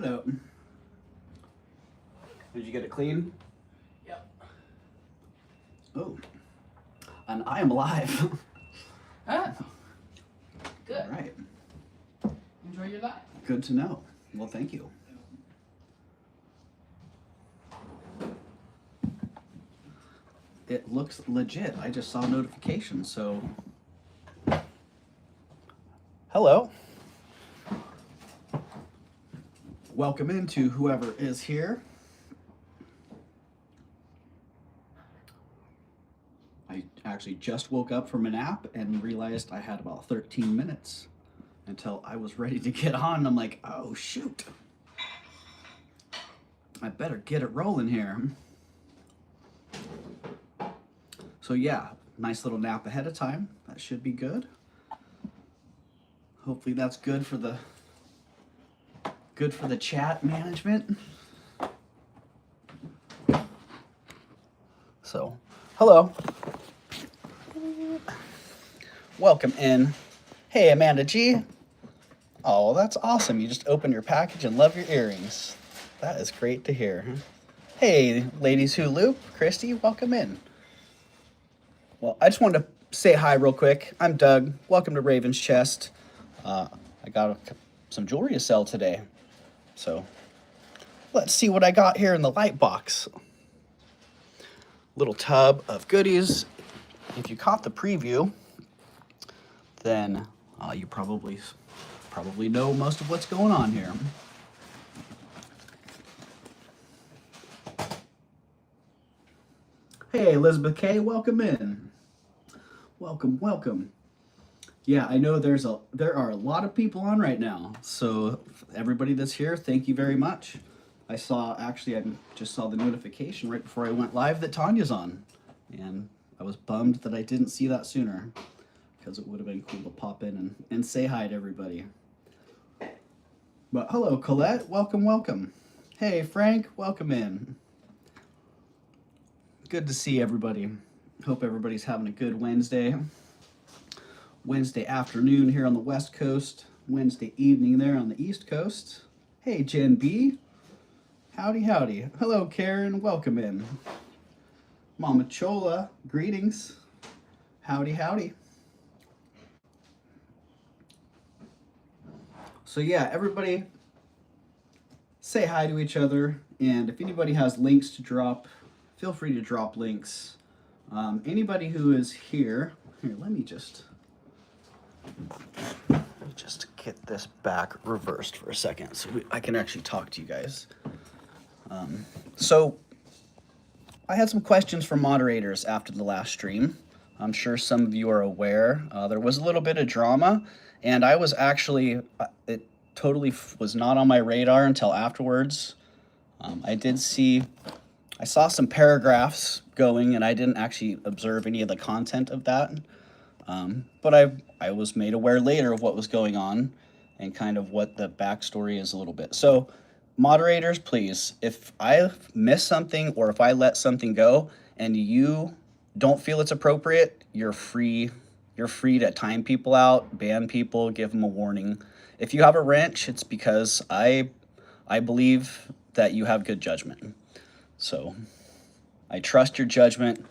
Hello. Did you get it clean? Yep. Oh. And I am alive. Huh? Good. All right. Enjoy your life. Good to know. Well, thank you. It looks legit. I just saw a notification, so. Hello. Welcome into whoever is here. I actually just woke up from a nap and realized I had about 13 minutes until I was ready to get on. I'm like, oh shoot. I better get it rolling here. So yeah, nice little nap ahead of time. That should be good. Hopefully that's good for the chat management. So, hello. Welcome in. Hey, Amanda G. Oh, that's awesome. You just opened your package and love your earrings. That is great to hear. Hey, Ladies Who Loop, Christy, welcome in. Well, I just wanted to say hi real quick. I'm Doug. Welcome to Raven's Chest. I got some jewelry to sell today. So let's see what I got here in the light box. Little tub of goodies. If you caught the preview, then you probably know most of what's going on here. Hey, Elizabeth K, welcome in. Welcome, welcome. Yeah, I know there are a lot of people on right now. So everybody that's here, thank you very much. I just saw the notification right before I went live that Tanya's on. And I was bummed that I didn't see that sooner, because it would have been cool to pop in and say hi to everybody. But hello, Colette, welcome, welcome. Hey, Frank, welcome in. Good to see everybody. Hope everybody's having a good Wednesday afternoon here on the West Coast, Wednesday evening there on the East Coast. Hey, Jen B. Howdy, howdy. Hello, Karen. Welcome in. Mama Chola, greetings. Howdy, howdy. So yeah, everybody say hi to each other. And if anybody has links to drop, feel free to drop links. Anybody who is here, let me just get this back reversed for a second so I can actually talk to you guys. So I had some questions from moderators after the last stream. I'm sure some of you are aware. There was a little bit of drama, and I was actually, it totally was not on my radar until afterwards. I saw some paragraphs going, and I didn't actually observe any of the content of that. But I was made aware later of what was going on and kind of what the backstory is a little bit. So moderators, please, if I miss something or if I let something go and you don't feel it's appropriate, you're free to time people out, ban people, give them a warning. If you have a wrench, it's because I believe that you have good judgment. So I trust your judgment.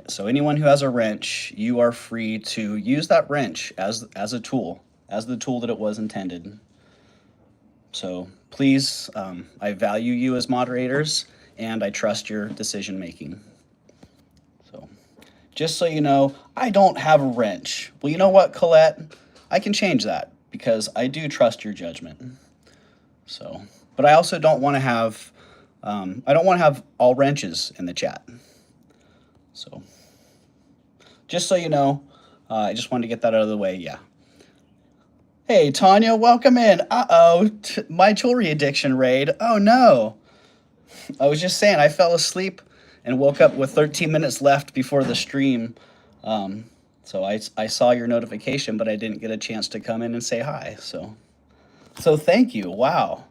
So anyone who has a wrench, you are free to use that wrench as a tool, as the tool that it was intended. So please, I value you as moderators, and I trust your decision making. So just so you know, I don't have a wrench. Well, you know what, Colette? I can change that because I do trust your judgment. So, but I also don't want to have, I don't want to have all wrenches in the chat. So, just so you know, I just wanted to get that out of the way, yeah. Hey, Tanya, welcome in. Uh-oh, my jewelry addiction raid. Oh, no. I was just saying, I fell asleep and woke up with 13 minutes left before the stream. So I saw your notification, but I didn't get a chance to come in and say hi. So thank you. Wow.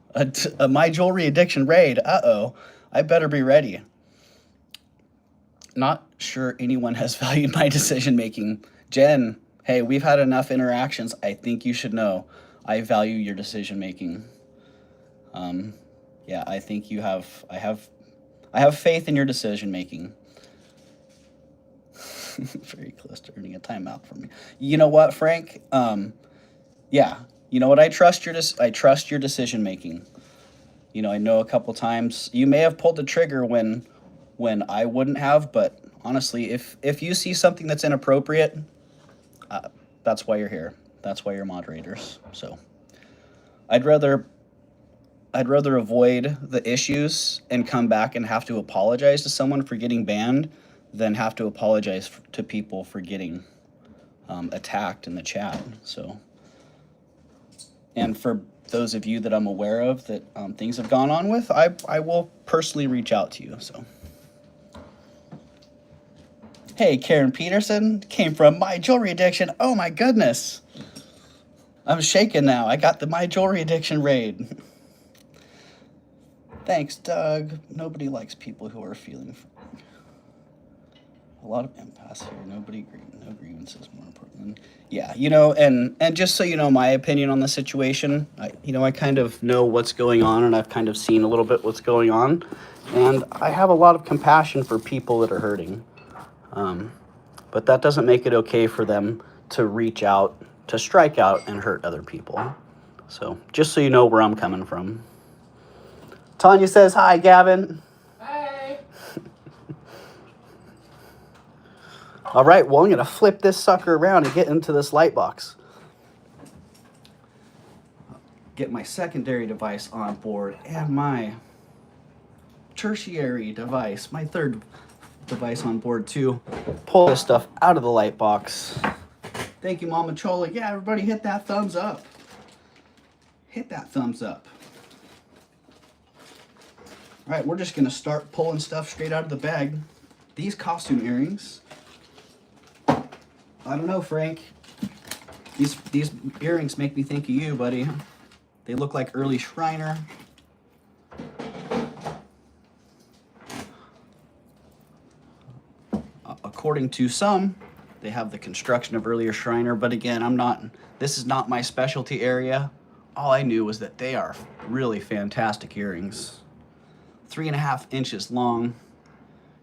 My jewelry addiction raid. Uh-oh, I better be ready. Not sure anyone has valued my decision making. Jen, hey, we've had enough interactions. I think you should know I value your decision making. Yeah, I think I have faith in your decision making. Very close to earning a timeout from me. You know what, Frank? Yeah, you know what? I trust your decision making. You know, I know a couple times you may have pulled the trigger when I wouldn't have, but honestly, if you see something that's inappropriate, that's why you're here. That's why you're moderators. So I'd rather avoid the issues and come back and have to apologize to someone for getting banned than have to apologize to people for getting attacked in the chat. So, and for those of you that I'm aware of that things have gone on with, I will personally reach out to you. So, hey, Karen Peterson came from My Jewelry Addiction. Oh my goodness. I'm shaking now. I got the My Jewelry Addiction raid. Thanks, Doug. Nobody likes people who are feeling a lot of impasse here. No grievances more important. Yeah, you know, and just so you know my opinion on the situation, I kind of know what's going on, and I've kind of seen a little bit what's going on, and I have a lot of compassion for people that are hurting. But that doesn't make it okay for them to reach out, to strike out and hurt other people. So just so you know where I'm coming from. Tanya says, hi, Gavin. Hey. All right, well, I'm going to flip this sucker around and get into this light box. Get my secondary device on board and my tertiary device, my third device on board too. Pull this stuff out of the light box. Thank you, Mama Chola. Yeah, everybody hit that thumbs up. Hit that thumbs up. All right, we're just gonna start pulling stuff straight out of the bag. These costume earrings, I don't know, Frank. These earrings make me think of you, buddy. They look like early Shriner. According to some, they have the construction of earlier Shriner, but again, this is not my specialty area. All I knew was that they are really fantastic earrings. 3.5 inches long.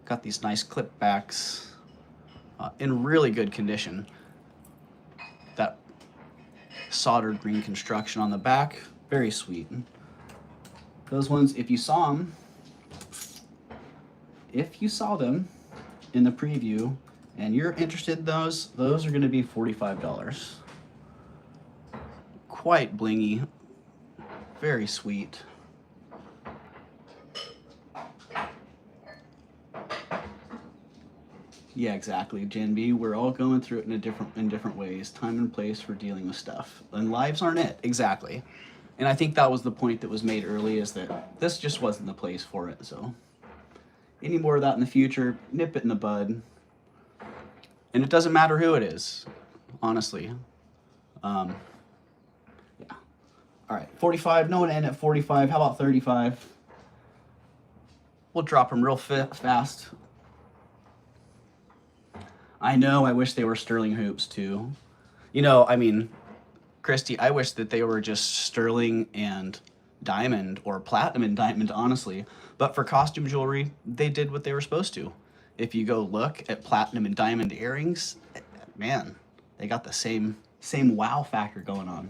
Got these nice clip backs in really good condition. That soldered green construction on the back, very sweet. Those ones, if you saw them in the preview and you're interested in those are going to be $45. Quite blingy, very sweet. Yeah, exactly, Jen B. We're all going through it in different ways. Time and place for dealing with stuff. And lives aren't it. Exactly. And I think that was the point that was made early, is that this just wasn't the place for it. So any more of that in the future, nip it in the bud. And it doesn't matter who it is, honestly. Yeah. All right, 45. No one end at 45. How about 35? We'll drop them real fast. I know, I wish they were sterling hoops too. You know, I mean, Christy, I wish that they were just sterling and diamond or platinum and diamond, honestly. But for costume jewelry, they did what they were supposed to. If you go look at platinum and diamond earrings, man, they got the same wow factor going on.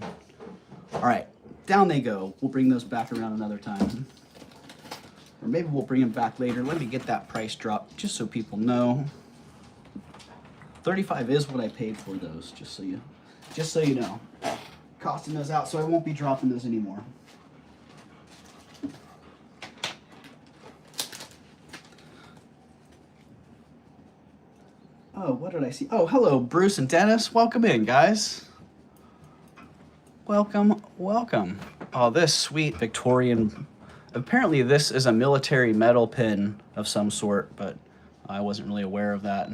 All right, down they go. We'll bring those back around another time. Or maybe we'll bring them back later. Let me get that price drop just so people know. 35 is what I paid for those, just so you know. Costing those out, so I won't be dropping those anymore. Oh, what did I see? Oh, hello, Bruce and Dennis. Welcome in, guys. Welcome, welcome. Oh, this sweet Victorian. Apparently this is a military metal pin of some sort, but I wasn't really aware of that.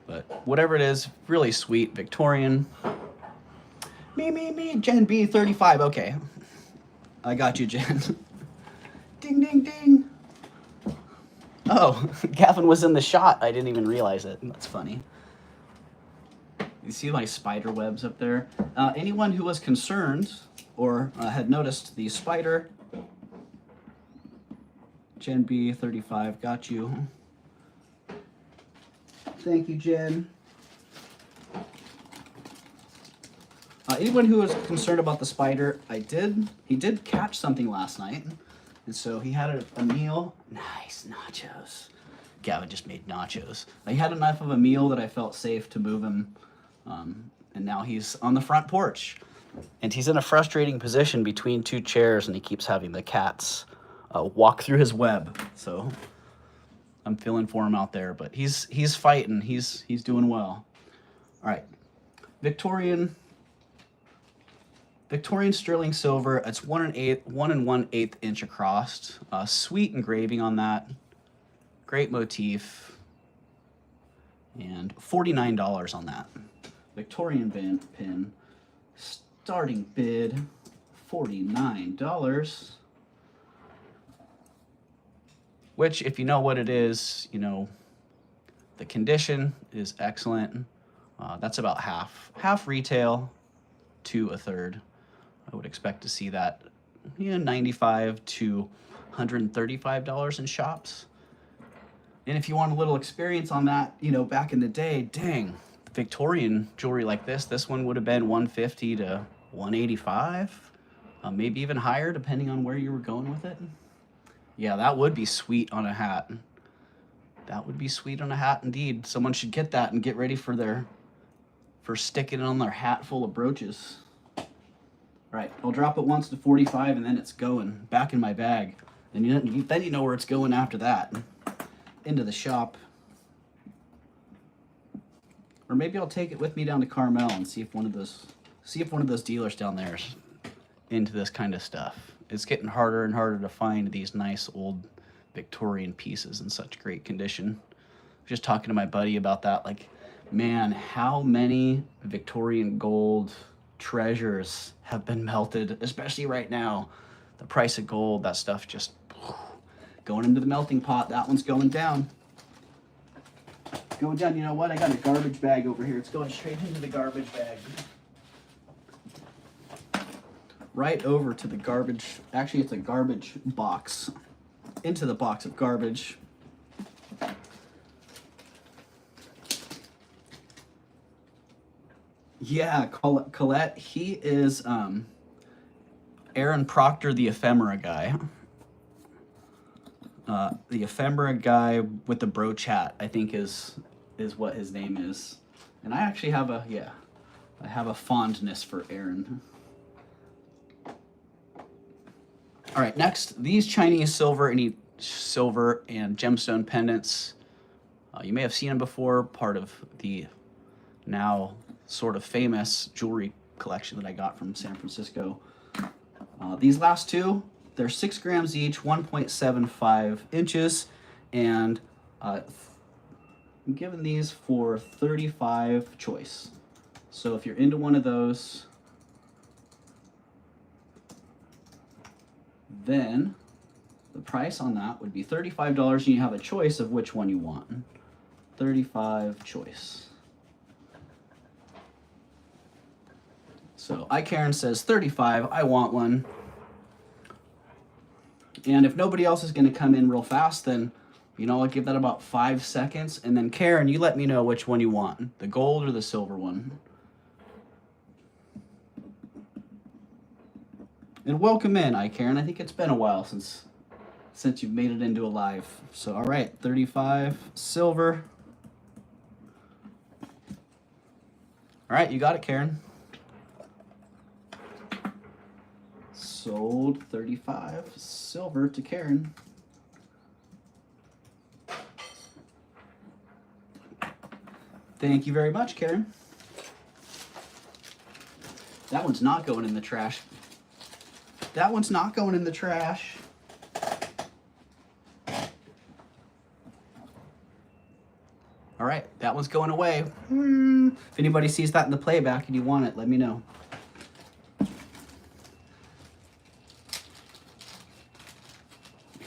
But whatever it is, really sweet, Victorian. Me, Jen B, 35. Okay. I got you, Jen. Ding, ding, ding. Oh, Gavin was in the shot. I didn't even realize it. That's funny. You see my spider webs up there? Anyone who was concerned or had noticed the spider Jen B, 35, got you. Thank you, Jen. Anyone who was concerned about the spider, he did catch something last night. And so he had a meal. Nice, nachos. Gavin just made nachos. He had enough of a meal that I felt safe to move him. And now he's on the front porch. And he's in a frustrating position between two chairs, and he keeps having the cats walk through his web. So I'm feeling for him out there, but he's fighting. He's doing well. All right, Victorian sterling silver. It's 1 1/8 inch across. Sweet engraving on that. Great motif. And $49 on that. Victorian pin. Starting bid $49. Which, if you know what it is, you know the condition is excellent. That's about half retail to a third. I would expect to see that, $95 to $135 in shops. And if you want a little experience on that, back in the day, dang, Victorian jewelry like this one would have been $150 to $185, maybe even higher, depending on where you were going with it. Yeah, that would be sweet on a hat. That would be sweet on a hat indeed. Someone should get that and get ready for sticking it on their hat full of brooches. All right, I'll drop it once to 45, and then it's going back in my bag. And then you know where it's going after that. Into the shop. Or maybe I'll take it with me down to Carmel and see if one of those dealers down there is into this kind of stuff. It's getting harder and harder to find these nice old Victorian pieces in such great condition. Just talking to my buddy about that, like, man, how many Victorian gold treasures have been melted, especially right now. The price of gold, that stuff just going into the melting pot. That one's going down. Going down. You know what? I got a garbage bag over here. It's going straight into the garbage bag. Right over to the garbage. Actually, it's a garbage box. Into the box of garbage. Yeah, Colette, he is Aaron Proctor, the ephemera guy. The ephemera guy with the brooch hat, I think is what his name is. And I actually have I have a fondness for Aaron. All right, next, these Chinese silver and gemstone pendants. You may have seen them before, part of the now sort of famous jewelry collection that I got from San Francisco. These last two, they're 6 grams each, 1.75 inches, and I'm giving these for $35 choice. So if you're into one of those, then the price on that would be $35, and you have a choice of which one you want. 35 choice. So Karen says 35, I want one. And if nobody else is going to come in real fast, then, I'll give that about 5 seconds. And then Karen, you let me know which one you want, the gold or the silver one. And welcome in, Karen. I think it's been a while since you've made it into a live. So, all right, 35 silver. All right, you got it, Karen. Sold 35 silver to Karen. Thank you very much, Karen. That one's not going in the trash. That one's not going in the trash. All right, that one's going away. If anybody sees that in the playback and you want it, let me know.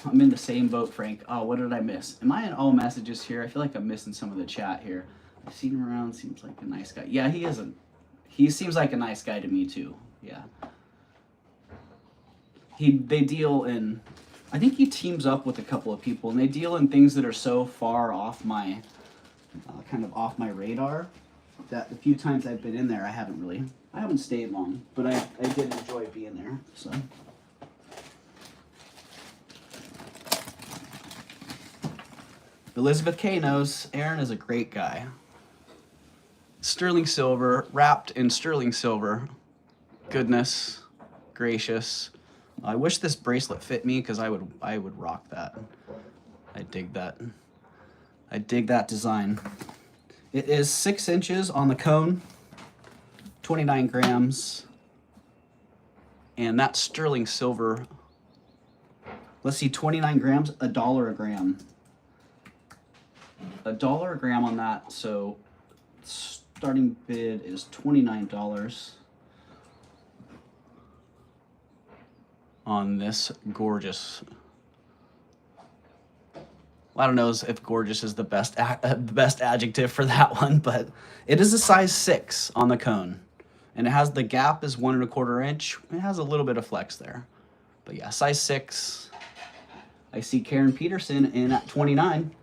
I'm in the same boat, Frank. Oh, what did I miss? Am I in all messages here? I feel like I'm missing some of the chat here. I've seen him around. Seems like a nice guy. Yeah, he isn't. He seems like a nice guy to me, too. Yeah. They deal in I think he teams up with a couple of people, and they deal in things that are so far off my, kind of off my radar, that the few times I've been in there, I haven't stayed long, but I did enjoy being there, so. Elizabeth K knows Aaron is a great guy. Sterling silver, wrapped in sterling silver. Goodness gracious. I wish this bracelet fit me because I would rock that. I dig that. I dig that design. It is 6 inches on the cone, 29 grams, and that's sterling silver. Let's see, 29 grams, $1 a gram. $1 a gram on that, so starting bid is $29 on this gorgeous. I don't know if gorgeous is the best adjective for that one, but it is a size 6 on the cone, and it has the gap is 1 1/4 inch. It has a little bit of flex there, but yeah, size 6. I see Karen Peterson in at 29,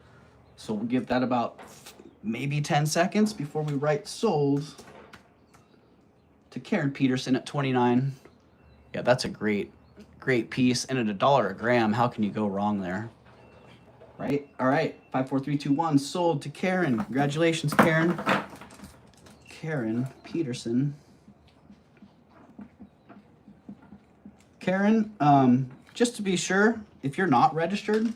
so we'll give that about maybe 10 seconds before we write sold to Karen Peterson at 29. Yeah, that's a great piece, and at $1 a gram, how can you go wrong there? Right? All right, 5, 4, 3, 2, 1, sold to Karen. Congratulations, Karen. Karen Peterson. Karen, just to be sure, if you're not registered,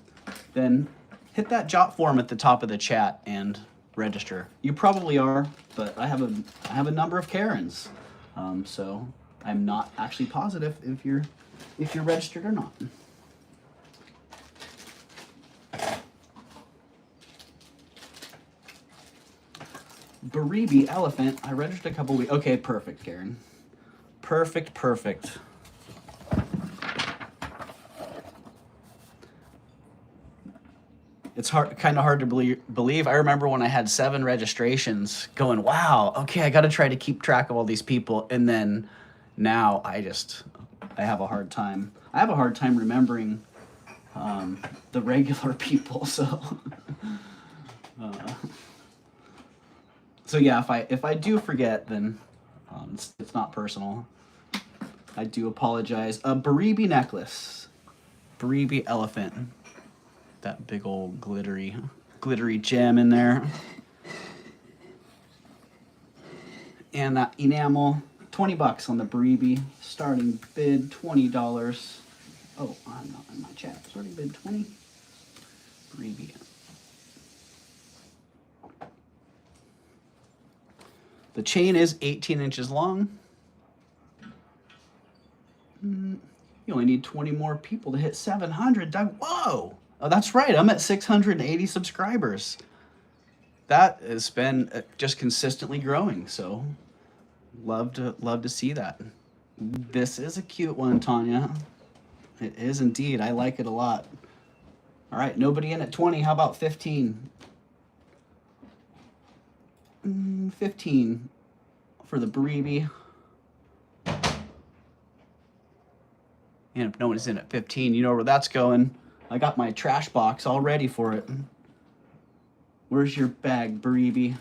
then hit that jot form at the top of the chat and register. You probably are, but I have a number of Karens, so I'm not actually positive if you're registered or not. Baribi elephant. I registered a couple weeks. Okay, perfect, Karen. Perfect. It's kind of hard to believe. I remember when I had 7 registrations going, wow, okay, I got to try to keep track of all these people. And then now I have a hard time. I have a hard time remembering the regular people. So, so yeah, if I do forget, then it's not personal. I do apologize. A Baribi necklace. Baribi elephant. That big old glittery gem in there. And that enamel, $20 on the Baribi. Starting bid $20. Oh, I'm not in my chat. Starting bid 20. Baribi. The chain is 18 inches long. You only need 20 more people to hit 700. Doug, whoa! Oh, that's right. I'm at 680 subscribers. That has been just consistently growing. So, love to see that. This is a cute one, Tanya. It is indeed. I like it a lot. All right, nobody in at 20. How about 15? 15 for the Baribi. And if no one's in at 15, you know where that's going. I got my trash box all ready for it. Where's your bag, Baribi?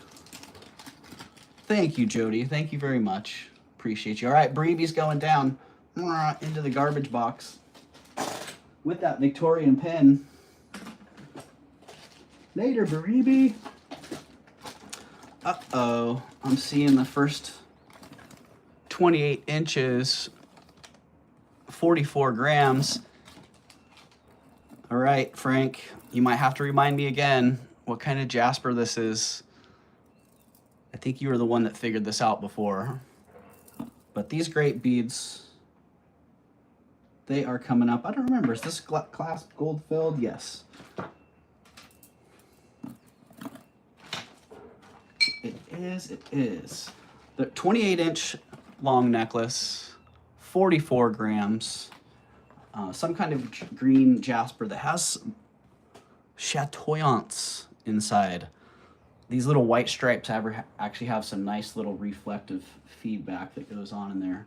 Thank you, Jody. Thank you very much. Appreciate you. All right, Baribi's going down into the garbage box with that Victorian pen. Later, Baribi. Uh-oh. I'm seeing the first 28 inches, 44 grams. All right, Frank, you might have to remind me again what kind of Jasper this is. I think you were the one that figured this out before. But these great beads, they are coming up. I don't remember. Is this clasp gold filled? Yes. It is. The 28-inch long necklace, 44 grams. Some kind of green Jasper that has chatoyance inside. These little white stripes actually have some nice little reflective feedback that goes on in there.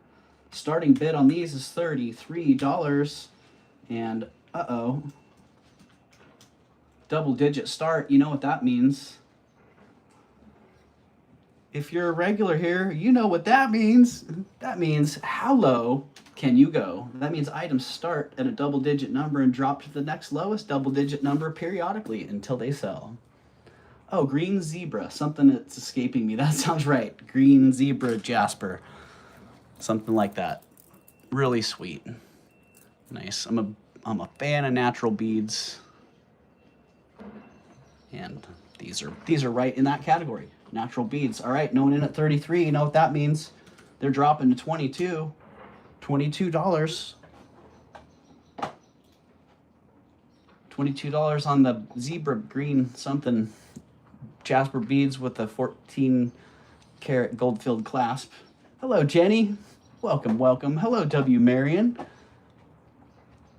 Starting bid on these is $33, and Uh-oh. Double-digit start. You know what that means. If you're a regular here, you know what that means. That means how low can you go? That means items start at a double-digit number and drop to the next lowest double-digit number periodically until they sell. Oh, green zebra. Something that's escaping me. That sounds right. Green zebra Jasper. Something like that. Really sweet. Nice. I'm a fan of natural beads. And these are right in that category. Natural beads. All right, no one in at 33. You know what that means? They're dropping to 22. $22. $22 on the zebra green something Jasper beads with a 14-karat gold-filled clasp. Hello, Jenny. Welcome, welcome. Hello, W. Marion.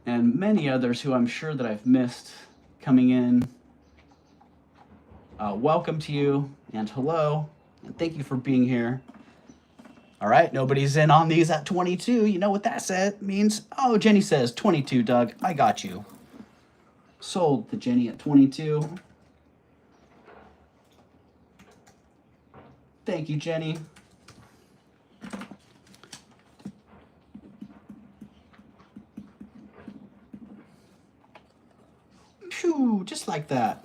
And many others who I'm sure that I've missed coming in. Welcome to you, and hello, and thank you for being here. All right, nobody's in on these at 22. You know what that means? Oh, Jenny says 22, Doug. I got you. Sold to Jenny at 22. Thank you, Jenny. Phew, just like that.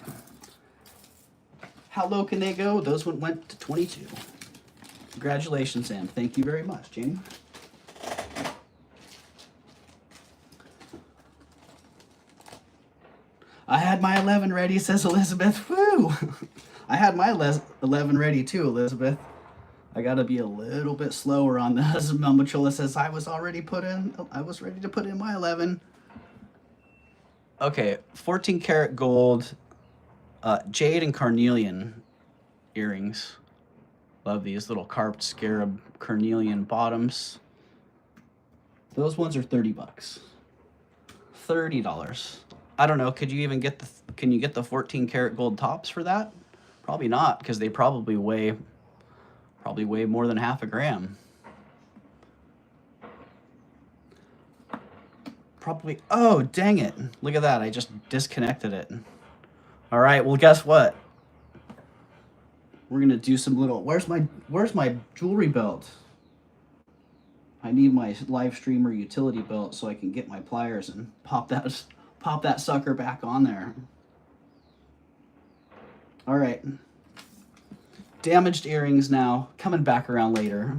How low can they go? Those went to 22. Congratulations, Sam. Thank you very much, Jenny. I had my 11 ready, says Elizabeth. Woo! I had my 11 ready too, Elizabeth. I gotta be a little bit slower on this. Melmachola says I was ready to put in my 11. Okay, 14 karat gold, jade and carnelian earrings. Love these little carved scarab carnelian bottoms. Those ones are 30 bucks. $30. I don't know, can you get the 14 karat gold tops for that? Probably not, because they probably weigh more than half a gram. Probably, oh, dang it. Look at that, I just disconnected it. All right, well, guess what? We're gonna do some little, where's my jewelry belt? I need my live streamer utility belt so I can get my pliers and pop that sucker back on there. All right. Damaged earrings now, coming back around later.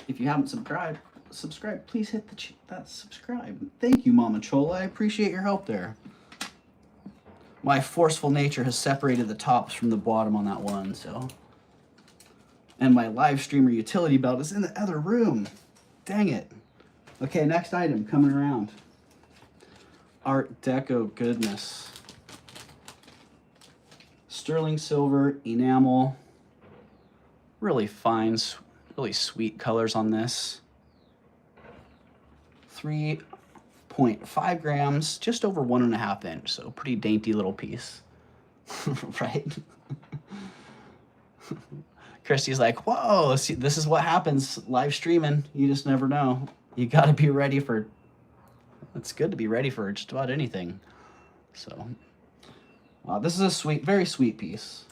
If you haven't subscribed, please hit that subscribe. Thank you, Mama Chola. I appreciate your help there. My forceful nature has separated the tops from the bottom on that one, so. And my live streamer utility belt is in the other room. Dang it. Okay, next item coming around. Art Deco goodness. Sterling silver, enamel. Really fine, really sweet colors on this. 3.5 grams, just over 1.5 inch, so pretty dainty little piece. Right? Christy's like, whoa, see, this is what happens live streaming. You just never know. You got to be ready for, it's good to be ready for just about anything. So, this is a sweet, very sweet piece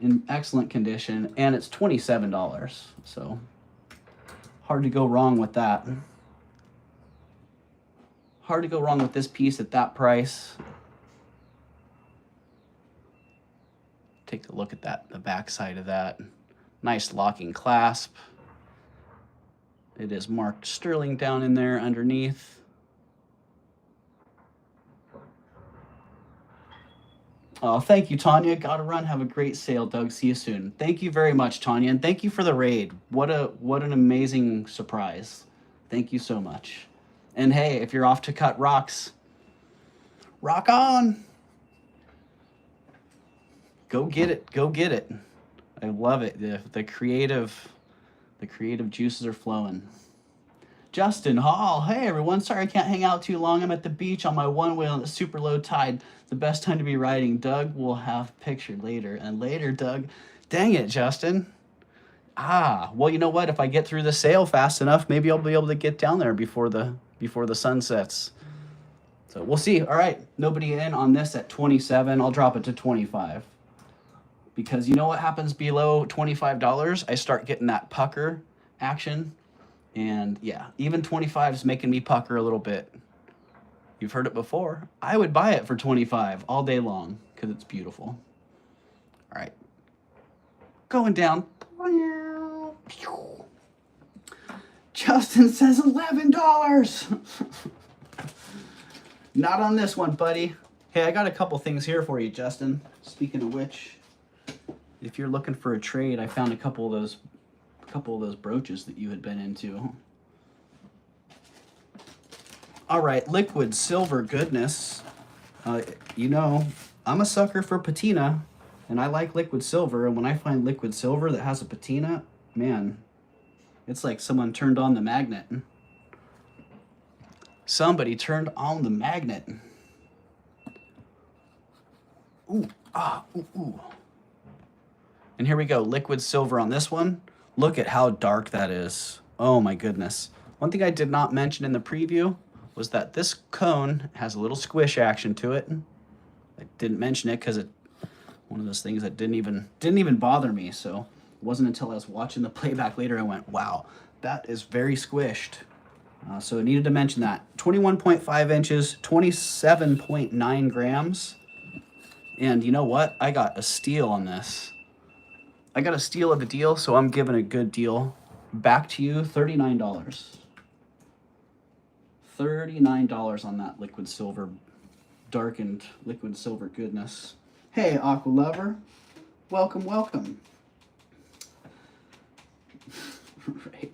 in excellent condition, and it's $27. So, hard to go wrong with that. Hard to go wrong with this piece at that price. Take a look at that, the back side of that. Nice locking clasp. It is marked sterling down in there underneath. Oh, thank you, Tanya. Gotta run. Have a great sale, Doug. See you soon. Thank you very much, Tanya, and thank you for the raid. What an amazing surprise. Thank you so much. And hey, if you're off to cut rocks, rock on. Go get it. Go get it. I love it. The creative juices are flowing. Justin Hall. Hey, everyone. Sorry I can't hang out too long. I'm at the beach on my one wheel and it's super low tide. The best time to be riding. Doug will have pictured later. And later, Doug. Dang it, Justin. Well, you know what? If I get through the sale fast enough, maybe I'll be able to get down there before the before the sun sets. So we'll see. All right, nobody in on this at 27. I'll drop it to 25. Because you know what happens below $25? I start getting that pucker action. And yeah, even 25 is making me pucker a little bit. You've heard it before. I would buy it for 25 all day long because it's beautiful. All right. Going down. Justin says $11. Not on this one, buddy. Hey, I got a couple things here for you, Justin. Speaking of which, if you're looking for a trade, I found a couple of those brooches that you had been into. All right, liquid silver goodness. You know, I'm a sucker for patina, and I like liquid silver. And when I find liquid silver that has a patina, man, it's like someone turned on the magnet. Somebody turned on the magnet. Ooh, ooh. And here we go, liquid silver on this one. Look at how dark that is. Oh my goodness. One thing I did not mention in the preview was that this cone has a little squish action to it. I didn't mention it because it's one of those things that didn't even bother me. So it wasn't until I was watching the playback later I went, wow, that is very squished. So I needed to mention that. 21.5 inches, 27.9 grams. And you know what? I got a steal on this. I got a steal of the deal, so I'm giving a good deal back to you, $39. $39 on that liquid silver, darkened liquid silver goodness. Hey, Aqua Lover. Welcome, welcome. Right.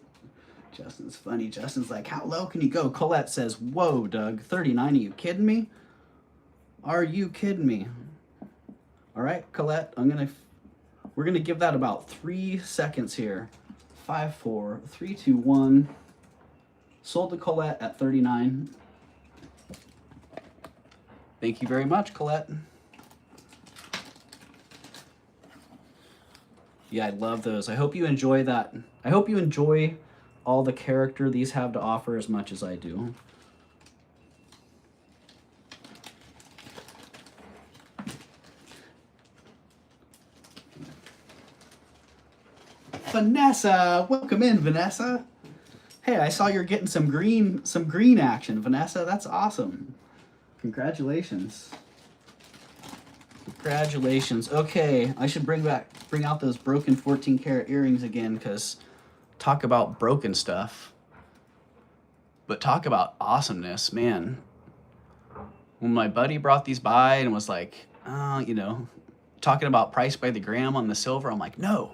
Justin's funny. Justin's like, how low can you go? Colette says, whoa, Doug, 39, are you kidding me? Are you kidding me? All right, Colette, we're gonna give that about 3 seconds here. 5, 4, 3, 2, 1. Sold to Colette at 39. Thank you very much, Colette. Yeah, I love those. I hope you enjoy that. I hope you enjoy all the character these have to offer as much as I do. Vanessa, welcome in, Vanessa. Hey, I saw you're getting some green action, Vanessa. That's awesome. Congratulations. Congratulations. Okay, I should bring out those broken 14 karat earrings again, because talk about broken stuff. But talk about awesomeness, man. When my buddy brought these by and was like, you know, talking about price by the gram on the silver, I'm like, no.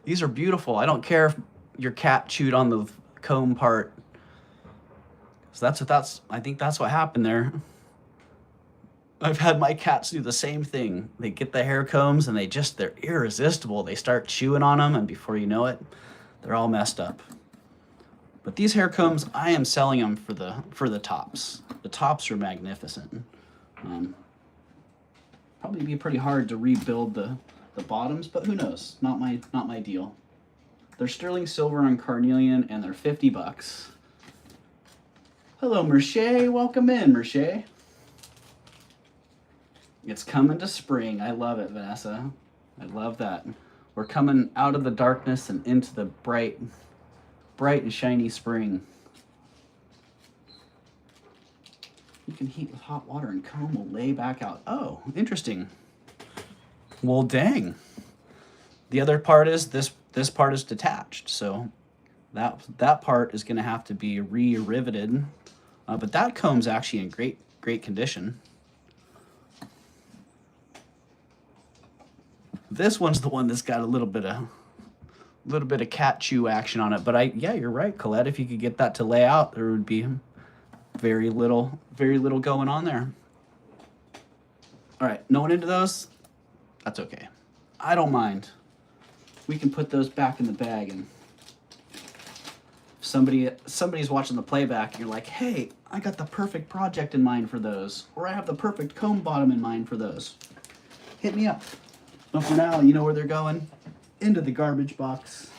These are beautiful. I don't care if your cat chewed on the comb part. So I think that's what happened there. I've had my cats do the same thing. They get the hair combs and they're irresistible. They start chewing on them, and before you know it, they're all messed up. But these hair combs, I am selling them for the tops. The tops are magnificent. Probably be pretty hard to rebuild the bottoms, but who knows? Not my deal. They're sterling silver on carnelian, and they're $50. Hello, Merche. Welcome in, Merche. It's coming to spring. I love it, Vanessa. I love that. We're coming out of the darkness and into the bright and shiny spring. You can heat with hot water and comb will lay back out. Oh, interesting. Well, dang. The other part is this part is detached, so that part is going to have to be re-riveted. But that comb's actually in great condition. This one's the one that's got a little bit of cat chew action on it. But yeah, you're right, Colette. If you could get that to lay out, there would be very little going on there. All right, no one into those? That's okay. I don't mind. We can put those back in the bag, and if somebody's watching the playback and you're like, hey, I got the perfect project in mind for those, or I have the perfect comb bottom in mind for those, hit me up. But for now, you know where they're going. Into the garbage box.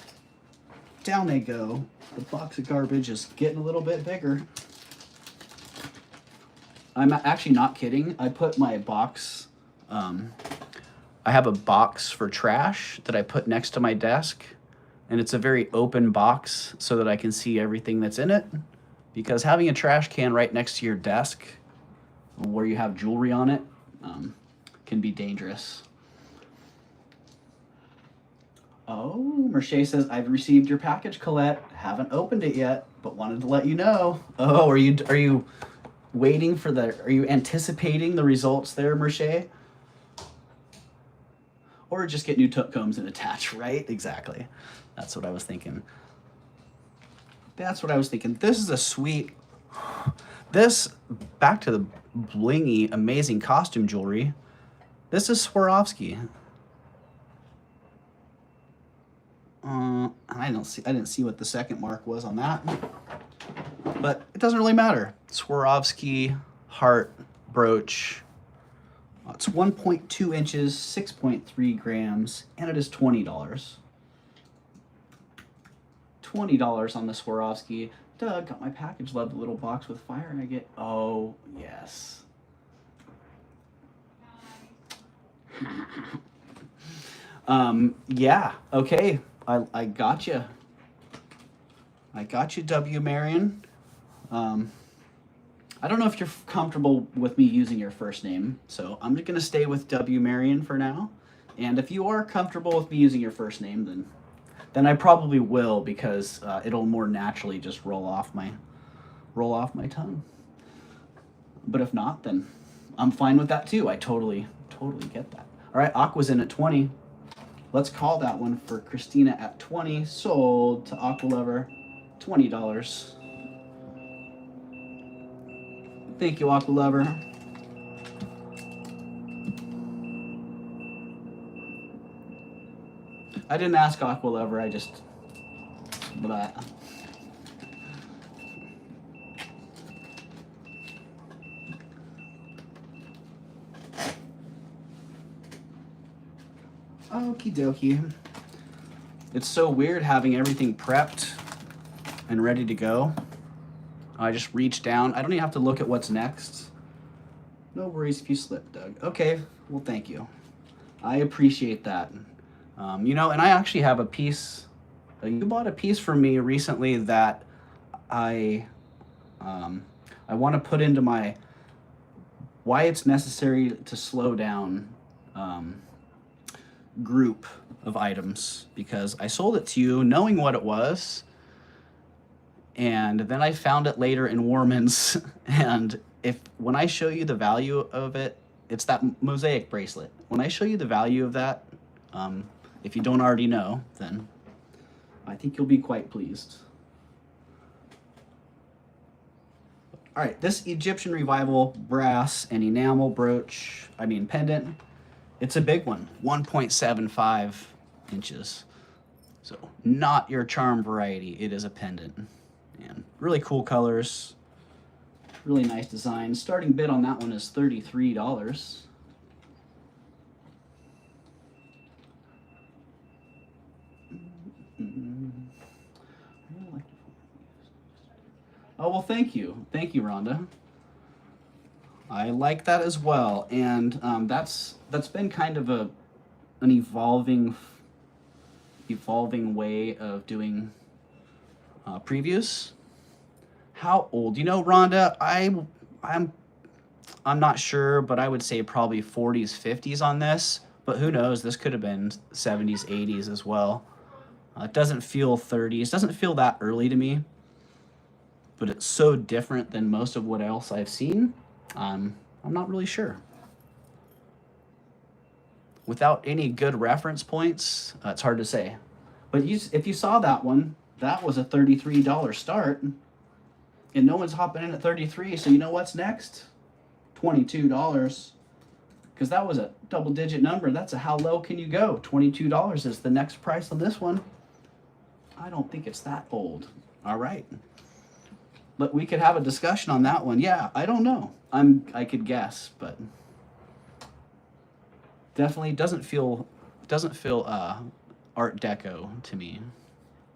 Down they go. The box of garbage is getting a little bit bigger. I'm actually not kidding. I put my box, I have a box for trash that I put next to my desk, and it's a very open box so that I can see everything that's in it, because having a trash can right next to your desk where you have jewelry on it can be dangerous. Oh, Merche says, I've received your package, Colette. Haven't opened it yet, but wanted to let you know. Oh, are you waiting for are you anticipating the results there, Merche? Or just get new combs and attach, right? Exactly. That's what I was thinking. That's what I was thinking. This is a sweet, back to the blingy, amazing costume jewelry. This is Swarovski. I didn't see what the second mark was on that, but it doesn't really matter. Swarovski heart brooch. It's 1.2 inches, 6.3 grams, and it is $20. $20 on the Swarovski. Doug, got my package. Love the little box with fire, and I get, oh, yes. Yeah, okay. I got you. I got you, W. Marion. I don't know if you're comfortable with me using your first name, so I'm just going to stay with W. Marion for now. And if you are comfortable with me using your first name, then I probably will, because it'll more naturally just roll off my tongue. But if not, then I'm fine with that too. I totally get that. All right, Aqua's in at 20. Let's call that one for Christina at 20. Sold to Aqua Lover, $20. Thank you, Aqua Lover. I didn't ask Aqua Lover, I just... Blah. Okie dokie. It's so weird having everything prepped and ready to go. I just reach down. I don't even have to look at what's next. No worries if you slip, Doug. Okay, well, thank you. I appreciate that. You know, and I actually have a piece. You bought a piece for me recently that I want to put into my why it's necessary to slow down group of items, because I sold it to you knowing what it was, and then I found it later in Warman's, and when I show you the value of it, it's that Mosaic bracelet. When I show you the value of that, if you don't already know, then I think you'll be quite pleased. All right, this Egyptian Revival brass and enamel pendant, it's a big one, 1.75 inches. So not your charm variety, it is a pendant. And really cool colors, really nice design. Starting bid on that one is $33. Oh, well, thank you. Thank you, Rhonda. I like that as well. And that's been kind of an evolving way of doing previews. How old? You know, Rhonda, I'm not sure, but I would say probably 40s, 50s on this. But who knows? This could have been 70s, 80s as well. It doesn't feel 30s. Doesn't feel that early to me. But it's so different than most of what else I've seen. I'm not really sure. Without any good reference points, it's hard to say. But if you saw that one, that was a $33 start. And no one's hopping in at 33, so you know what's next? $22. Because that was a double-digit number. That's a how low can you go? $22 is the next price on this one. I don't think it's that old. All right. But we could have a discussion on that one. Yeah, I don't know. I could guess, but definitely doesn't feel Art Deco to me.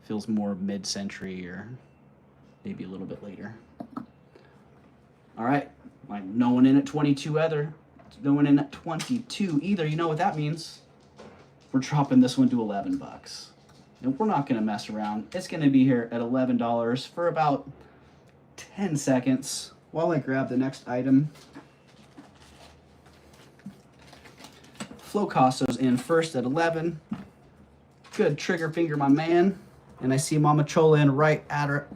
Feels more mid-century or maybe a little bit later. All right, like no one in at 22 either. No one in at 22 either. You know what that means? We're dropping this one to 11 bucks. And we're not gonna mess around. It's gonna be here at $11 for about 10 seconds while I grab the next item. Flocasso's in first at 11. Good trigger finger, my man. And I see Mama Chola in right after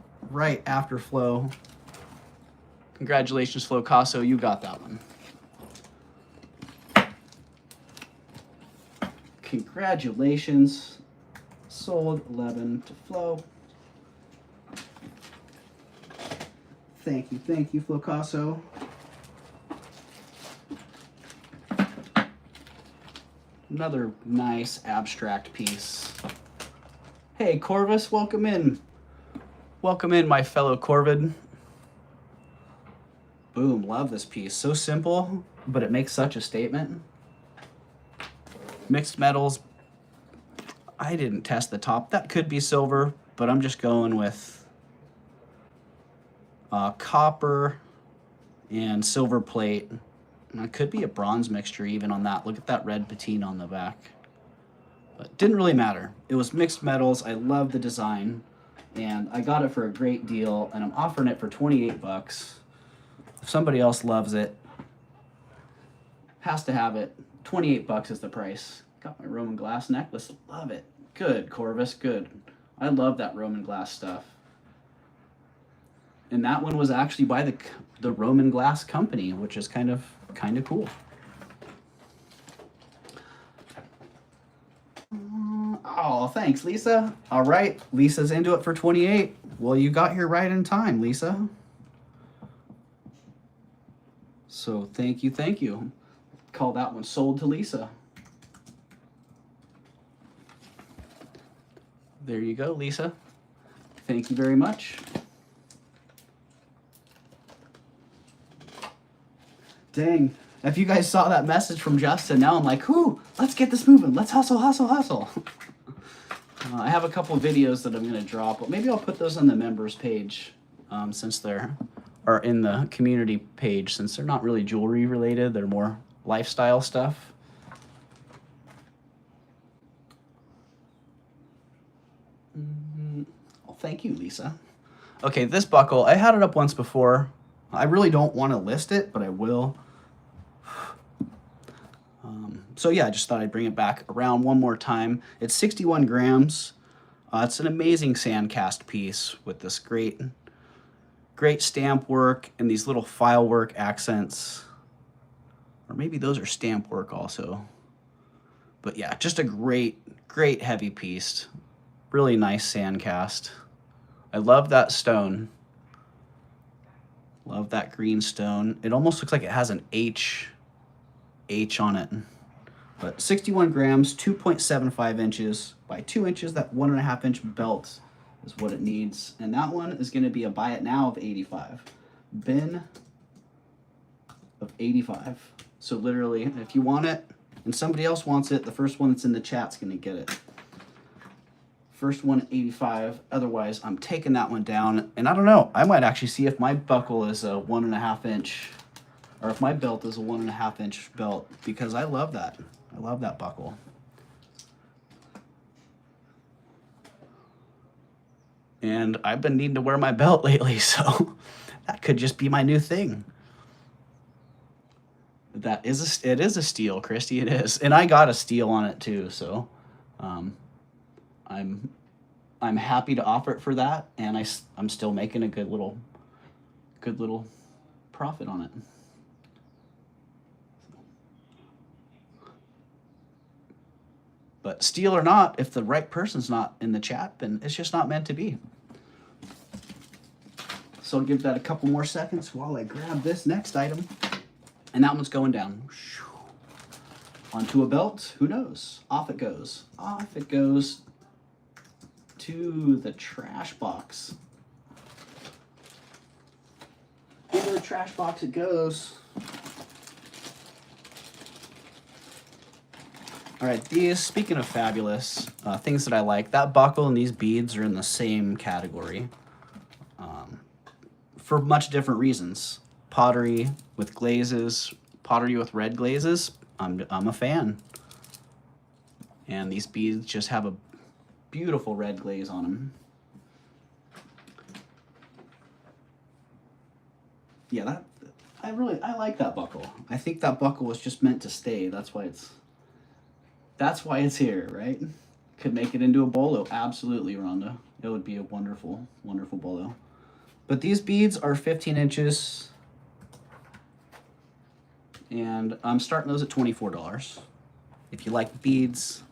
Flo. Congratulations, Flocasso, you got that one. Congratulations. Sold 11 to Flo. Thank you, Flocasso. Another nice abstract piece. Hey, Corvus, welcome in. Welcome in, my fellow Corvid. Boom, love this piece. So simple, but it makes such a statement. Mixed metals. I didn't test the top. That could be silver, but I'm just going with copper and silver plate. And it could be a bronze mixture even on that. Look at that red patina on the back. But it didn't really matter. It was mixed metals. I love the design. And I got it for a great deal. And I'm offering it for 28 bucks. If somebody else loves it, has to have it. 28 bucks is the price. Got my Roman glass necklace. Love it. Good, Corvus. Good. I love that Roman glass stuff. And that one was actually by the Roman glass company, which is kind of cool. Oh, thanks, Lisa. All right, Lisa's into it for 28. Well, you got here right in time, Lisa. So thank you. Call that one sold to Lisa. There you go, Lisa. Thank you very much. Dang, if you guys saw that message from Justin, now I'm like, whoo, let's get this moving. Let's hustle. I have a couple of videos that I'm going to drop, but maybe I'll put those on the members page since they're, or in the community page, since they're not really jewelry related. They're more lifestyle stuff. Well, thank you, Lisa. Okay, this buckle, I had it up once before. I really don't want to list it, but I will. So yeah, I just thought I'd bring it back around one more time. It's 61 grams. It's an amazing sand cast piece with this great stamp work and these little file work accents. Or maybe those are stamp work also. But yeah, just a great heavy piece. Really nice sand cast. I love that stone. Love that green stone. It almost looks like it has an H on it. But 61 grams, 2.75 inches by 2 inches. That 1.5 inch belt is what it needs. And that one is going to be a buy it now of 85. Bin of 85. So literally, if you want it and somebody else wants it, the first one that's in the chat's going to get it. First one, 85. Otherwise, I'm taking that one down. And I don't know. I might actually see if my buckle is a 1.5 inch, or if my belt is a 1.5 inch belt, because I love that. I love that buckle. And I've been needing to wear my belt lately, so that could just be my new thing. It is a steal, Christy. It is, and I got a steal on it too. So, I'm happy to offer it for that, and I'm still making a good little profit on it. But steal or not, if the right person's not in the chat, then it's just not meant to be. So I'll give that a couple more seconds while I grab this next item. And that one's going down. Onto a belt, who knows? Off it goes. Off it goes to the trash box. Into the trash box it goes. All right, these, speaking of fabulous, things that I like, that buckle and these beads are in the same category for much different reasons. Pottery with glazes, pottery with red glazes, I'm a fan. And these beads just have a beautiful red glaze on them. Yeah, I like that buckle. I think that buckle was just meant to stay. That's why it's here, right? Could make it into a bolo. Absolutely, Rhonda. It would be a wonderful, wonderful bolo. But these beads are 15 inches. And I'm starting those at $24. If you like beads,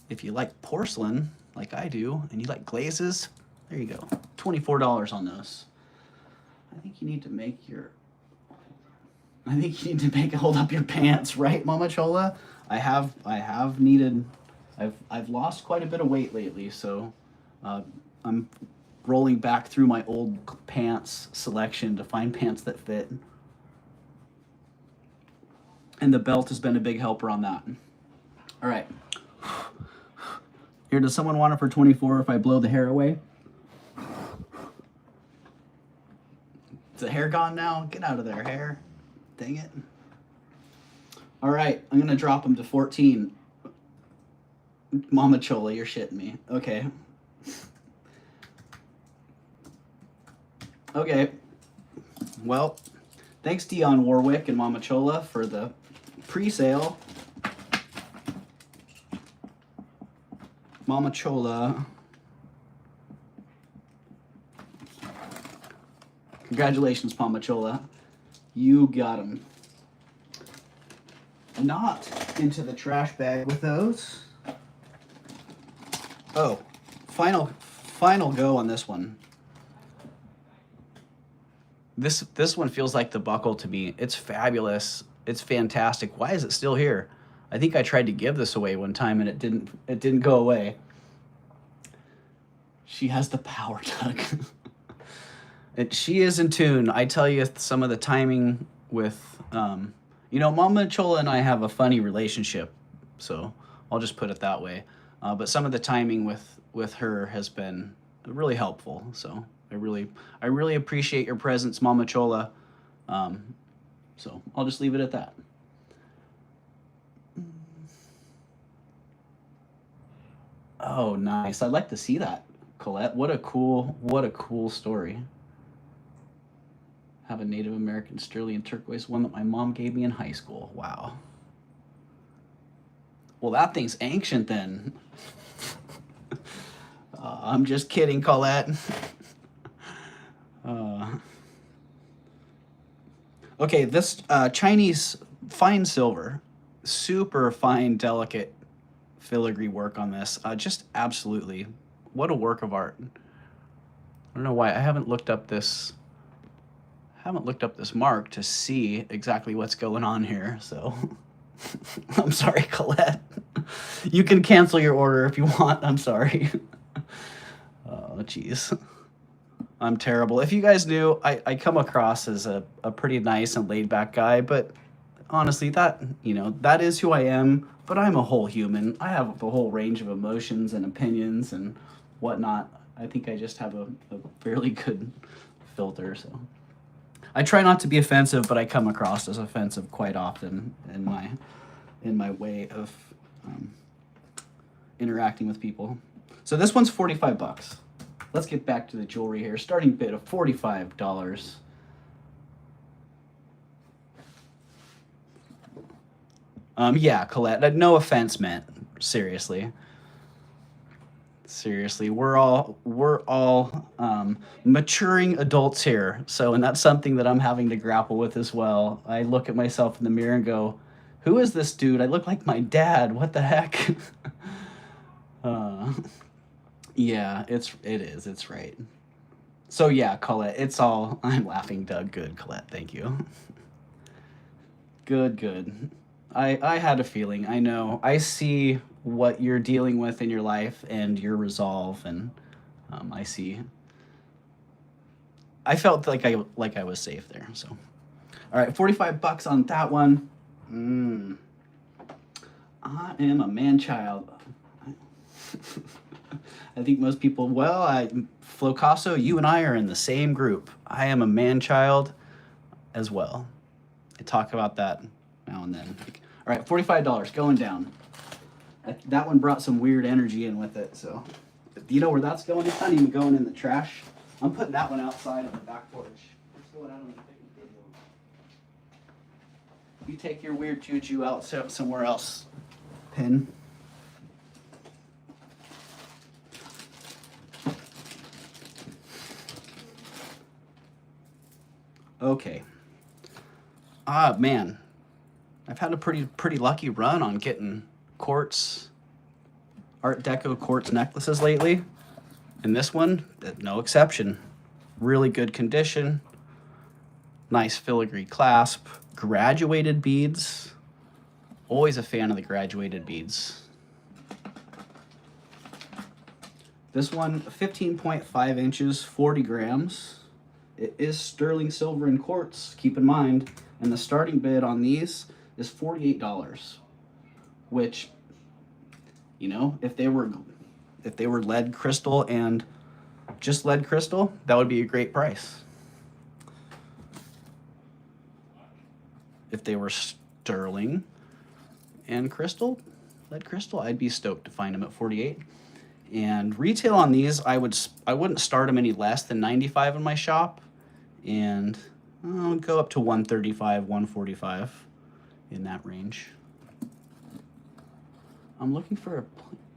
if you like porcelain, like I do, and you like glazes, there you go. $24 on those. I think you need to hold up your pants, right, Mama Chola? I've lost quite a bit of weight lately, so I'm rolling back through my old pants selection to find pants that fit. And the belt has been a big helper on that. All right. Here, does someone want it for 24 if I blow the hair away? Is the hair gone now? Get out of there, hair. Dang it. All right, I'm gonna drop them to 14. Mama Chola, you're shitting me. Okay. Okay. Well, thanks Dionne Warwick and Mama Chola for the pre-sale. Mama Chola. Congratulations, Mama Chola. You got them. Not into the trash bag with those. Oh, final go on this one. This one feels like the buckle to me. It's fabulous. It's fantastic. Why is it still here? I think I tried to give this away one time and it didn't go away. She has the power tug. She is in tune. I tell you, some of the timing with, Mama Chola and I have a funny relationship, so I'll just put it that way. But some of the timing with her has been really helpful. So I really appreciate your presence, Mama Chola. So I'll just leave it at that. Oh, nice. I'd like to see that, Colette. What a cool story. Have a Native American sterling turquoise, one that my mom gave me in high school. Wow. Well, that thing's ancient then. I'm just kidding, Colette. Okay, this Chinese fine silver, super fine, delicate filigree work on this. Just absolutely, what a work of art. I don't know why I haven't looked up this mark to see exactly what's going on here, so I'm sorry, Colette. You can cancel your order if you want. I'm sorry. Oh, jeez. I'm terrible. If you guys knew, I come across as a pretty nice and laid back guy, but honestly, that is who I am, but I'm a whole human. I have a whole range of emotions and opinions and whatnot. I think I just have a fairly good filter, so. I try not to be offensive, but I come across as offensive quite often in my way of interacting with people. So this one's $45. Let's get back to the jewelry here. Starting bid of $45. Yeah, Colette. No offense meant. Seriously. Seriously, we're all maturing adults here. So, and that's something that I'm having to grapple with as well. I look at myself in the mirror and go, "Who is this dude? I look like my dad. What the heck?" Yeah, it is. It's right. So yeah, Colette. It's all. I'm laughing, Doug. Good, Colette. Thank you. Good. I had a feeling. I know. I see what you're dealing with in your life and your resolve, and I see. I felt like I was safe there. So, all right, $45 on that one. I am a man-child. I think most people, well, Flocasso, you and I are in the same group. I am a man-child as well. I talk about that now and then. All right, $45 going down. That one brought some weird energy in with it, so. You know where that's going? It's not even going in the trash. I'm putting that one outside on the back porch. It's going out on the picnic table. You take your weird juju out somewhere else, Pin. Okay. Ah, man. I've had a pretty lucky run on getting quartz, Art Deco quartz necklaces lately. And this one, no exception. Really good condition. Nice filigree clasp. Graduated beads. Always a fan of the graduated beads. This one, 15.5 inches, 40 grams. It is sterling silver and quartz, keep in mind. And the starting bid on these is $48, which, you know, if they were lead crystal and just lead crystal, that would be a great price. If they were sterling and crystal, lead crystal, I'd be stoked to find them at 48. And retail on these, I wouldn't start them any less than 95 in my shop, and I'll go up to 135, 145 in that range. I'm looking for a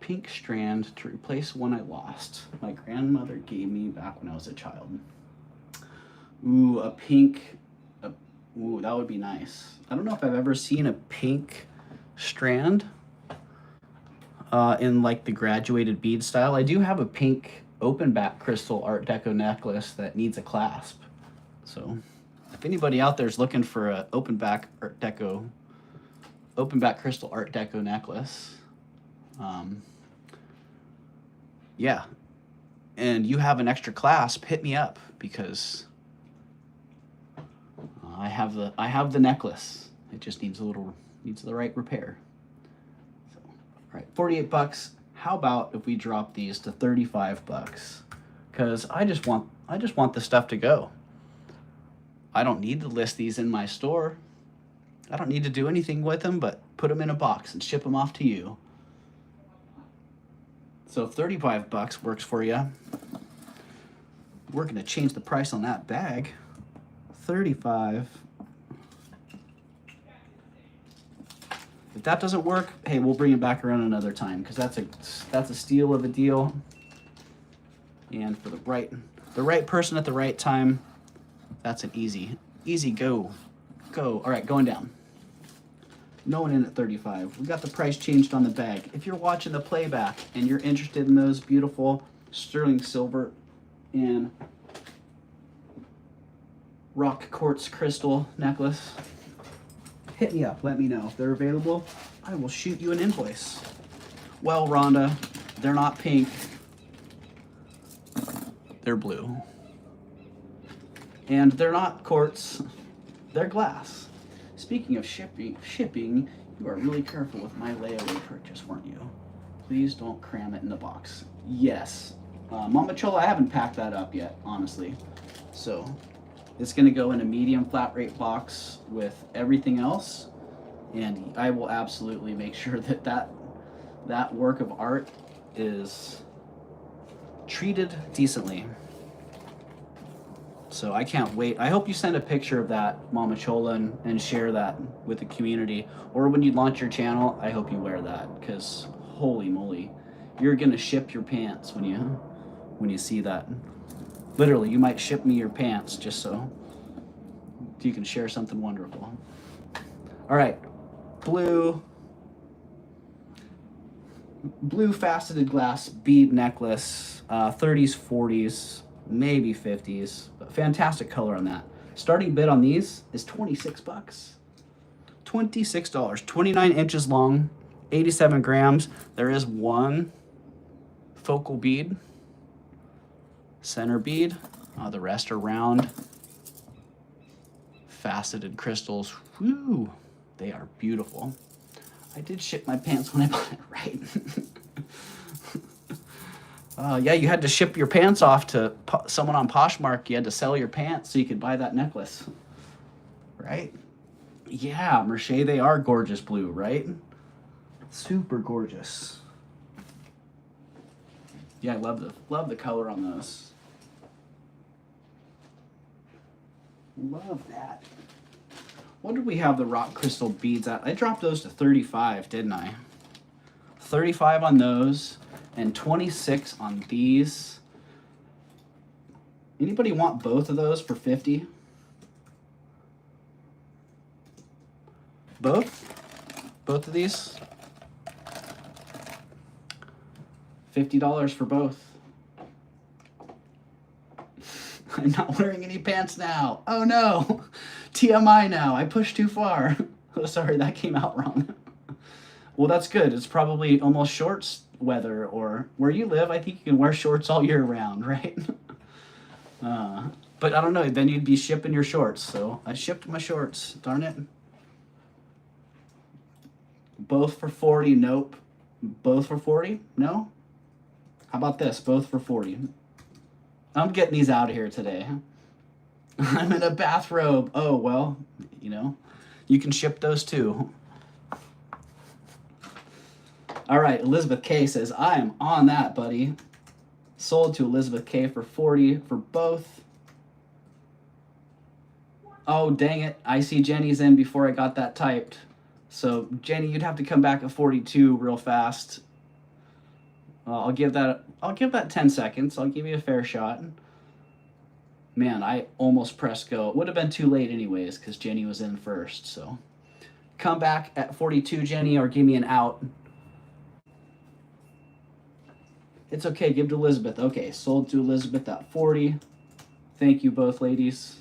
pink strand to replace one I lost. My grandmother gave me back when I was a child. Ooh, a pink. Ooh, that would be nice. I don't know if I've ever seen a pink strand in like the graduated bead style. I do have a pink open back crystal Art Deco necklace that needs a clasp. So if anybody out there is looking for an open back crystal Art Deco necklace, yeah, and you have an extra clasp, hit me up, because I have the necklace. It just needs the right repair. So, all right, 48 bucks. How about if we drop these to 35 bucks? Because I just want the stuff to go. I don't need to list these in my store. I don't need to do anything with them but put them in a box and ship them off to you. So if 35 bucks works for you, we're gonna change the price on that bag. 35. If that doesn't work, hey, we'll bring it back around another time, because that's a steal of a deal. And for the right person at the right time, that's an easy go. All right, going down. No one in at 35. We got the price changed on the bag. If you're watching the playback and you're interested in those beautiful sterling silver and rock quartz crystal necklace, hit me up. Let me know if they're available. I will shoot you an invoice. Well, Rhonda, they're not pink. They're blue. And they're not quartz. They're glass. Speaking of shipping, you are really careful with my layaway purchase, weren't you? Please don't cram it in the box. Yes. Mama Chola, I haven't packed that up yet, honestly. So it's gonna go in a medium flat rate box with everything else. And I will absolutely make sure that work of art is treated decently. So I can't wait. I hope you send a picture of that, Mama Chola, and share that with the community. Or when you launch your channel, I hope you wear that, because holy moly, you're gonna ship your pants when you see that. Literally, you might ship me your pants just so you can share something wonderful. All right, blue faceted glass bead necklace, 30s, 40s, maybe 50s, but fantastic color on that. Starting bid on these is 26 bucks. $26, 29 inches long, 87 grams. There is one focal bead, center bead. The rest are round, faceted crystals. Woo, they are beautiful. I did ship my pants when I bought it, right? Yeah, you had to ship your pants off to someone on Poshmark. You had to sell your pants so you could buy that necklace, right? Yeah, Merce, they are gorgeous blue, right? Super gorgeous. Yeah, I love the color on those. Love that. What did we have the rock crystal beads at? I dropped those to 35, didn't I? 35 on those and 26 on these. Anybody want both of those for 50? Both of these? $50 for both. I'm not wearing any pants now. Oh no. TMI now. I pushed too far. Oh, sorry, that came out wrong. Well, that's good. It's probably almost shorts weather, or where you live, I think you can wear shorts all year round, right? But I don't know. Then you'd be shipping your shorts. So I shipped my shorts. Darn it. Both for 40. Nope. Both for 40? No? How about this? Both for 40. I'm getting these out of here today. I'm in a bathrobe. Oh, well, you know, you can ship those too. All right, Elizabeth K says, I am on that, buddy. Sold to Elizabeth K for 40 for both. Oh, dang it. I see Jenny's in before I got that typed. So, Jenny, you'd have to come back at 42 real fast. I'll give that 10 seconds. I'll give you a fair shot. Man, I almost pressed go. It would have been too late anyways because Jenny was in first. So come back at 42, Jenny, or give me an out. It's okay. Give to Elizabeth. Okay, sold to Elizabeth at 40. Thank you both, ladies.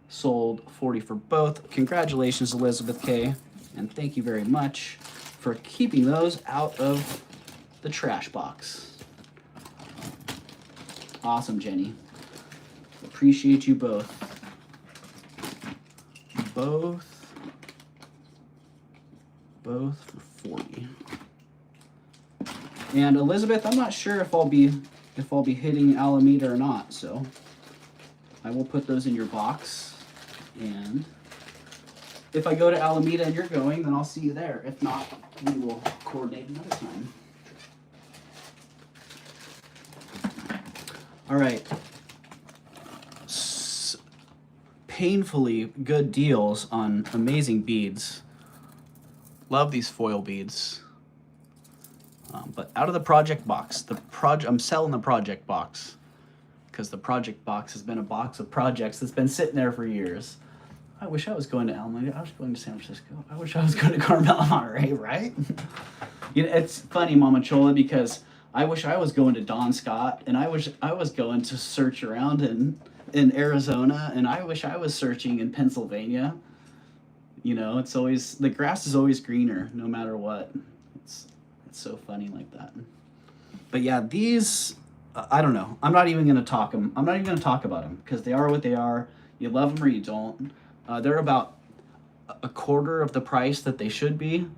Sold 40 for both. Congratulations, Elizabeth K. And thank you very much for keeping those out of the trash box. Awesome, Jenny. Appreciate you both. Both for 40. And Elizabeth, I'm not sure if I'll be hitting Alameda or not, so I will put those in your box. And if I go to Alameda and you're going, then I'll see you there. If not, we will coordinate another time. All right. Painfully good deals on amazing beads. Love these foil beads. But out of the project box, I'm selling the project box because the project box has been a box of projects that's been sitting there for years. I wish I was going to Alameda. I was going to San Francisco. I wish I was going to Carmel, Monterey, right? You know, it's funny, Mama Chola, because I wish I was going to Don Scott, and I wish I was going to search around in Arizona, and I wish I was searching in Pennsylvania. You know, it's always, the grass is always greener, no matter what. It's so funny like that. But yeah, these, I don't know. I'm not even going to talk about them because they are what they are. You love them or you don't. They're about a quarter of the price that they should be.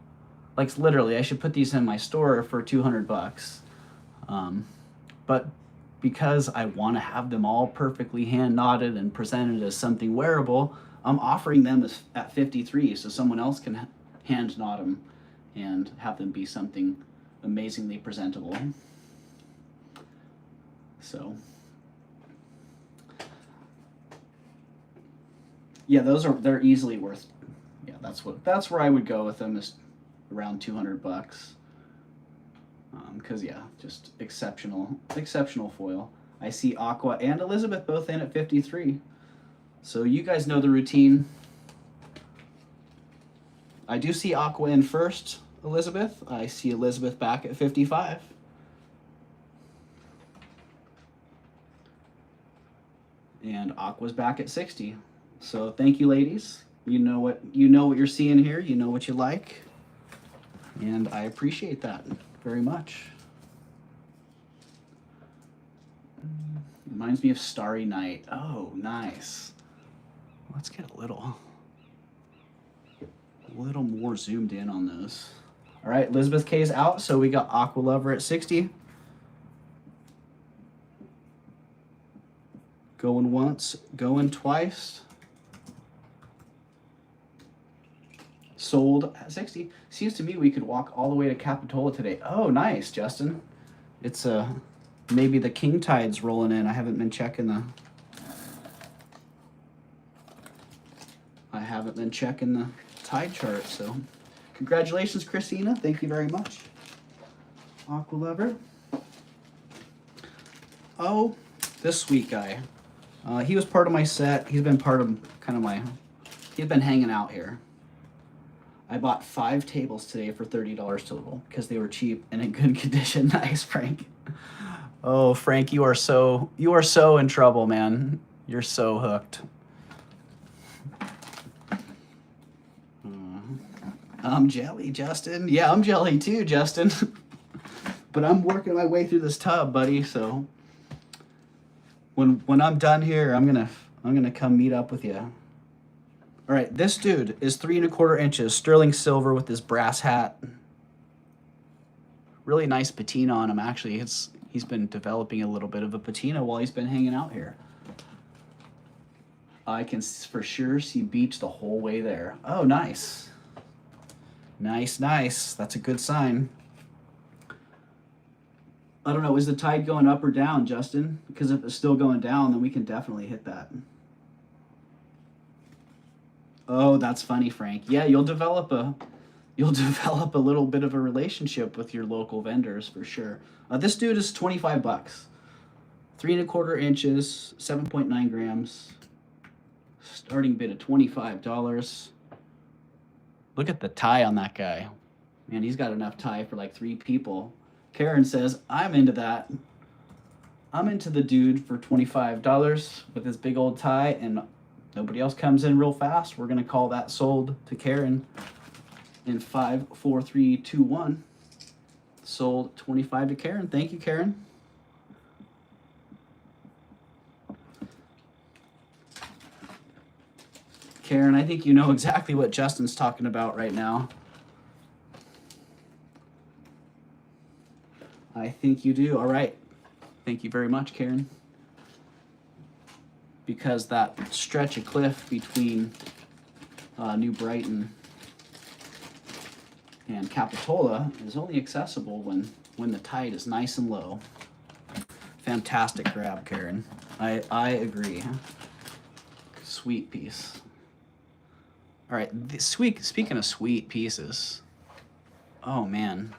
Like literally, I should put these in my store for $200. But because I want to have them all perfectly hand knotted and presented as something wearable, I'm offering them at 53 so someone else can hand knot them and have them be something amazingly presentable. So yeah, they're easily worth, yeah, that's where I would go with them, is around $200. Because yeah, just exceptional foil. I see Aqua and Elizabeth both in at 53. So you guys know the routine. I do see Aqua in first, Elizabeth. I see Elizabeth back at 55. And Aqua's back at 60. So thank you, ladies. You know what you're seeing here. You know what you like. And I appreciate that very much. Reminds me of Starry Night. Oh, nice. Let's get a little more zoomed in on those. All right, Elizabeth K's out, so we got Aqua Lover at 60. Going once, going twice. Sold at 60. Seems to me we could walk all the way to Capitola today. Oh, nice, Justin. It's maybe the king tide's rolling in. I haven't been checking the tide chart, so congratulations, Christina. Thank you very much. Aqua Lover. Oh, this sweet guy. He was part of my set. He's been part of he's been hanging out here. I bought 5 tables today for $30 total because they were cheap and in good condition. Nice, Frank. Oh, Frank, you are so in trouble, man. You're so hooked. I'm jelly, Justin. Yeah, I'm jelly too, Justin. But I'm working my way through this tub, buddy. So when I'm done here, I'm gonna come meet up with you. All right, this dude is 3 1/4 inches, sterling silver with his brass hat. Really nice patina on him, actually. He's been developing a little bit of a patina while he's been hanging out here. I can for sure see beach the whole way there. Oh, nice. Nice, nice. That's a good sign. I don't know, is the tide going up or down, Justin? Because if it's still going down, then we can definitely hit that. Oh, that's funny, Frank. Yeah, you'll develop a little bit of a relationship with your local vendors for sure. This dude is 25 bucks. 3 1/4 inches, 7.9 grams. Starting bid of $25. Look at the tie on that guy. Man, he's got enough tie for like 3 people. Karen says, I'm into that. I'm into the dude for $25 with his big old tie, and nobody else comes in real fast. We're going to call that sold to Karen in 5, 4, 3, 2, 1. Sold 25 to Karen. Thank you, Karen. Karen, I think you know exactly what Justin's talking about right now. I think you do. All right. Thank you very much, Karen. Because that stretch of cliff between New Brighton and Capitola is only accessible when the tide is nice and low. Fantastic grab, Karen. I agree. Sweet piece. All right, speaking of sweet pieces, oh man,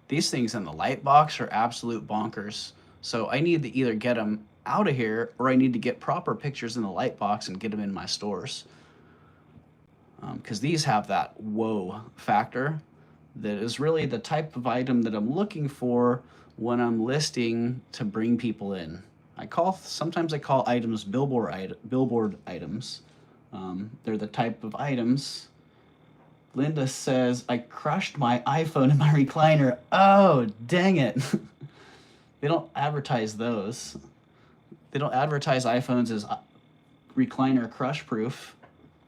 these things in the light box are absolute bonkers. So I need to either get them out of here or I need to get proper pictures in the light box and get them in my stores. Because these have that whoa factor that is really the type of item that I'm looking for when I'm listing to bring people in. Sometimes I call items billboard items. They're the type of items. Linda says, I crushed my iPhone in my recliner. Oh, dang it. They don't advertise those. They don't advertise iPhones as recliner crush proof.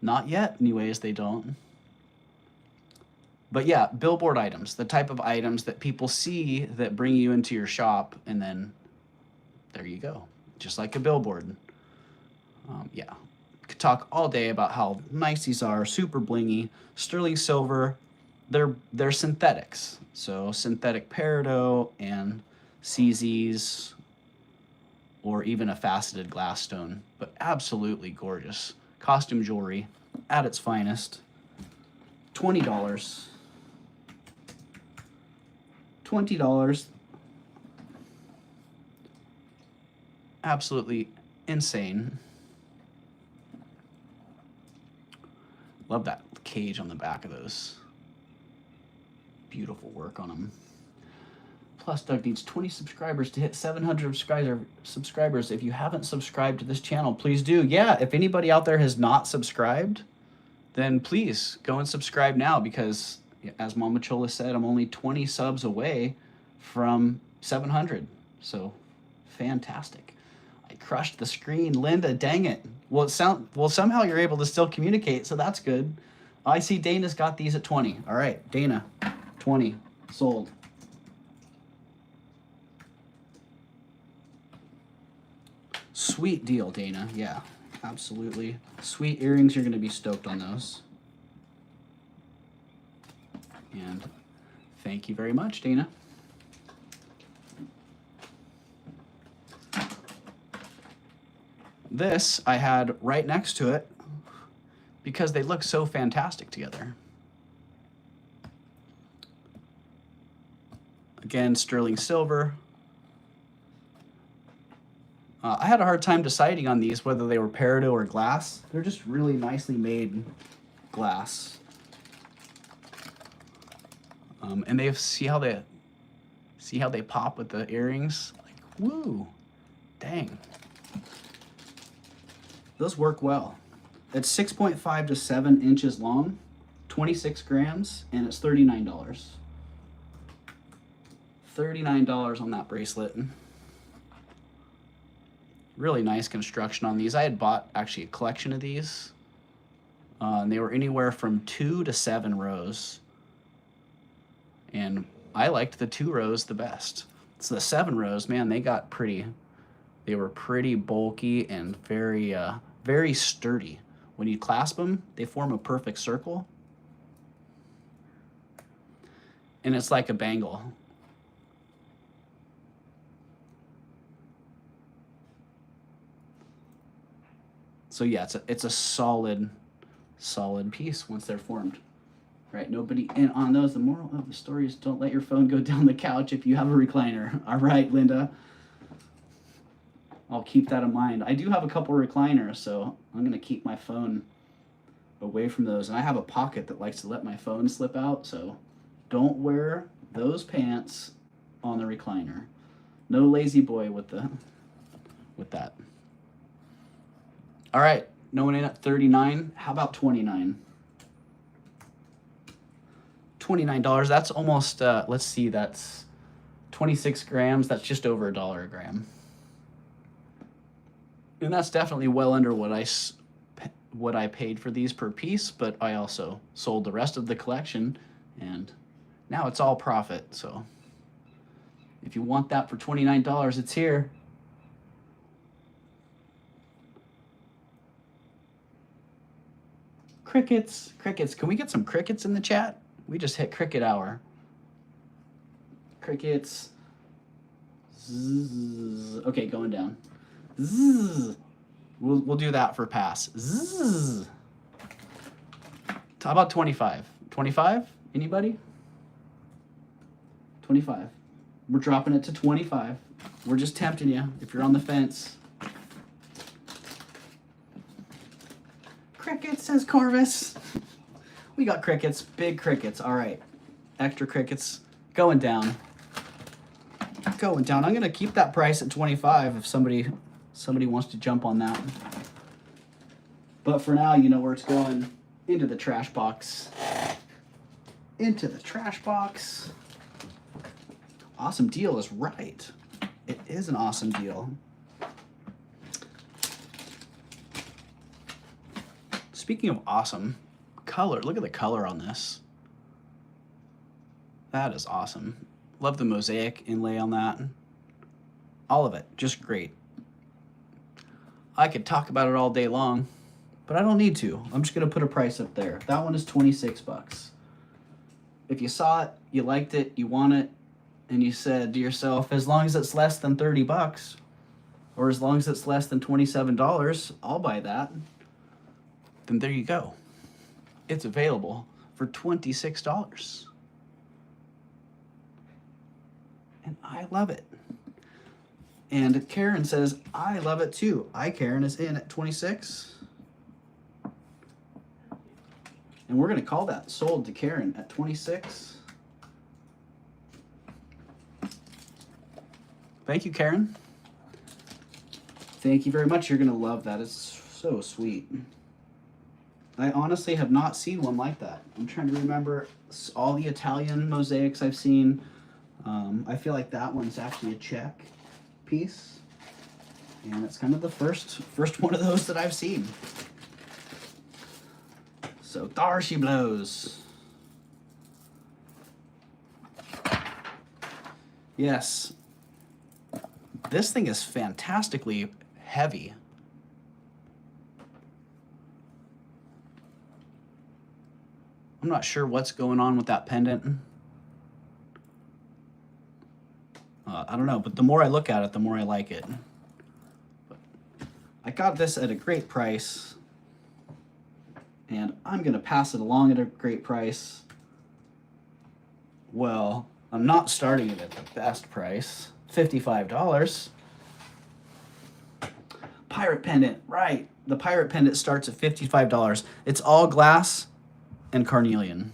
Not yet, anyways, they don't. But yeah, billboard items, the type of items that people see that bring you into your shop, and then there you go, just like a billboard. Yeah, could talk all day about how nice these are, super blingy, sterling silver. They're synthetics, so synthetic peridot and CZs, or even a faceted glass stone, but absolutely gorgeous. Costume jewelry at its finest. $20. $20. Absolutely insane. Love that cage on the back of those. Beautiful work on them. Plus, Doug needs 20 subscribers to hit 700 subscribers. If you haven't subscribed to this channel, please do. Yeah, if anybody out there has not subscribed, then please go and subscribe now, because as Mama Chola said, I'm only 20 subs away from 700. So fantastic. I crushed the screen. Linda, dang it. Well, somehow you're able to still communicate, so that's good. I see Dana's got these at 20. All right, Dana, $20. Sold. Sweet deal, Dana. Yeah, absolutely. Sweet earrings. You're going to be stoked on those. And thank you very much, Dana. This I had right next to it because they look so fantastic together. Again, sterling silver. I had a hard time deciding on these, whether they were peridot or glass. They're just really nicely made glass. And they see how they pop with the earrings? Like, woo, dang. Those work well. It's 6.5 to 7 inches long, 26 grams, and it's $39. $39 on that bracelet. Really nice construction on these. I had bought actually a collection of these. And they were anywhere from 2 to 7 rows. And I liked the 2 rows the best. So the 7 rows, man, they were pretty bulky and very, very sturdy. When you clasp them, they form a perfect circle. And it's like a bangle. So yeah, it's a solid piece once they're formed. Right, nobody, and on those, the moral of the story is don't let your phone go down the couch if you have a recliner. All right, Linda. I'll keep that in mind. I do have a couple recliners, so I'm going to keep my phone away from those. And I have a pocket that likes to let my phone slip out, so don't wear those pants on the recliner. No lazy boy with that. All right, no one in at 39. How about 29? $29. That's almost, let's see, that's 26 grams. That's just over $1 a gram. And that's definitely well under what I paid for these per piece, but I also sold the rest of the collection, and now it's all profit. So if you want that for $29, it's here. Crickets. Can we get some crickets in the chat? We just hit cricket hour. Crickets. Zzz. Okay, going down. Zzz. We'll do that for pass. Zzz. How about 25? 25? Anybody? 25. We're dropping it to 25. We're just tempting you if you're on the fence. Crickets, says Corvus. We got crickets, big crickets. All right, extra crickets going down. I'm gonna keep that price at 25 if somebody wants to jump on that. But for now, you know where it's going. Into the trash box. Into the trash box. Awesome deal is right. It is an awesome deal. Speaking of awesome, color. Look at the color on this. That is awesome. Love the mosaic inlay on that. All of it, just great. I could talk about it all day long, but I don't need to. I'm just gonna put a price up there. That one is 26 bucks. If you saw it, you liked it, you want it, and you said to yourself, as long as it's less than 30 bucks, or as long as it's less than $27, I'll buy that. Then there you go. It's available for $26. And I love it. And Karen says, I love it too. Karen is in at 26. And we're going to call that sold to Karen at 26. Thank you, Karen. Thank you very much. You're going to love that. It's so sweet. I honestly have not seen one like that. I'm trying to remember all the Italian mosaics I've seen. I feel like that one's actually a Czech piece. And it's kind of the first one of those that I've seen. So there she blows. Yes. This thing is fantastically heavy. I'm not sure what's going on with that pendant. I don't know, but the more I look at it, the more I like it. But I got this at a great price, and I'm gonna pass it along at a great price. Well, I'm not starting it at the best price, $55. Pirate pendant, right. The pirate pendant starts at $55. It's all glass and carnelian.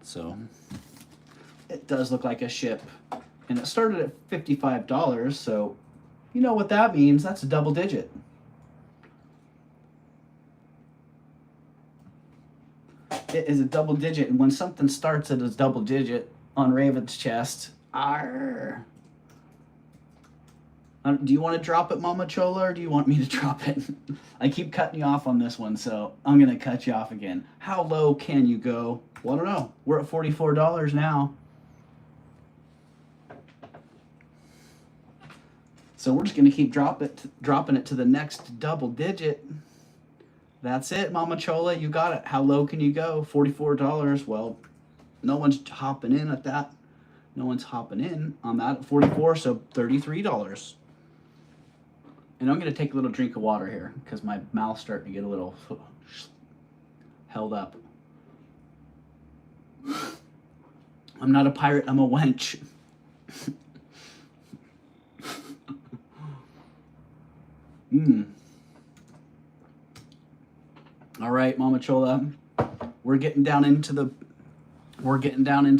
So it does look like a ship. And it started at $55, so you know what that means. That's a double digit. It is a double digit, and when something starts at a double digit on Raven's chest, arr. Do you want to drop it, Mama Chola, or do you want me to drop it? I keep cutting you off on this one, so I'm going to cut you off again. How low can you go? Well, I don't know. We're at $44 now. So we're just going to keep dropping it to the next double digit. That's it, Mama Chola. You got it. How low can you go? $44. Well, no one's hopping in at that. No one's hopping in on that at 44, so $33. And I'm going to take a little drink of water here because my mouth's starting to get a little held up. I'm not a pirate, I'm a wench. All right, Mama Chola, we're getting down into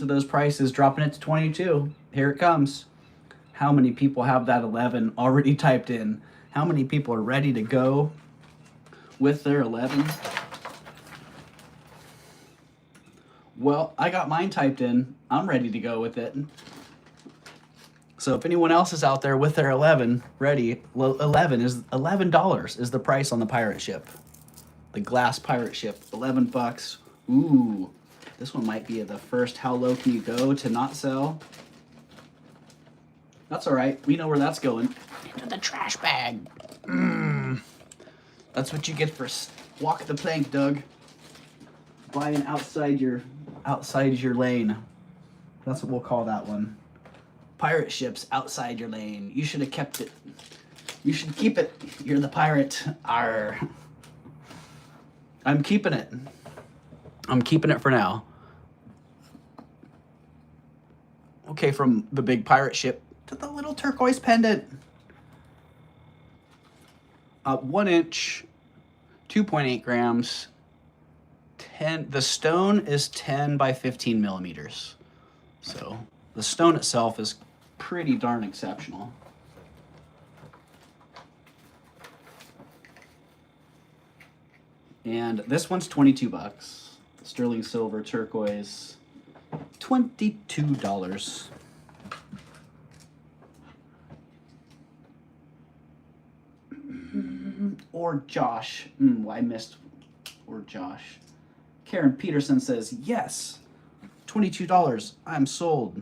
those prices, dropping it to 22. Here it comes. How many people have that 11 already typed in? How many people are ready to go with their 11? Well, I got mine typed in. I'm ready to go with it. So if anyone else is out there with their 11 ready, well, $11 is the price on the pirate ship. The glass pirate ship, $11. Ooh, this one might be the first how low can you go to not sell. That's all right. We know where that's going. Into the trash bag. That's what you get for walk the plank, Doug. Buying outside your lane. That's what we'll call that one. Pirate ships outside your lane. You should have kept it. You should keep it. You're the pirate. Arr. I'm keeping it. I'm keeping it for now. Okay, from the big pirate ship to the little turquoise pendant. 1 inch, 2.8 grams. The stone is 10 by 15 millimeters. So the stone itself is pretty darn exceptional. And this one's $22. Sterling silver turquoise, $22. Or Josh. I missed. Or Josh. Karen Peterson says, yes, $22. I'm sold.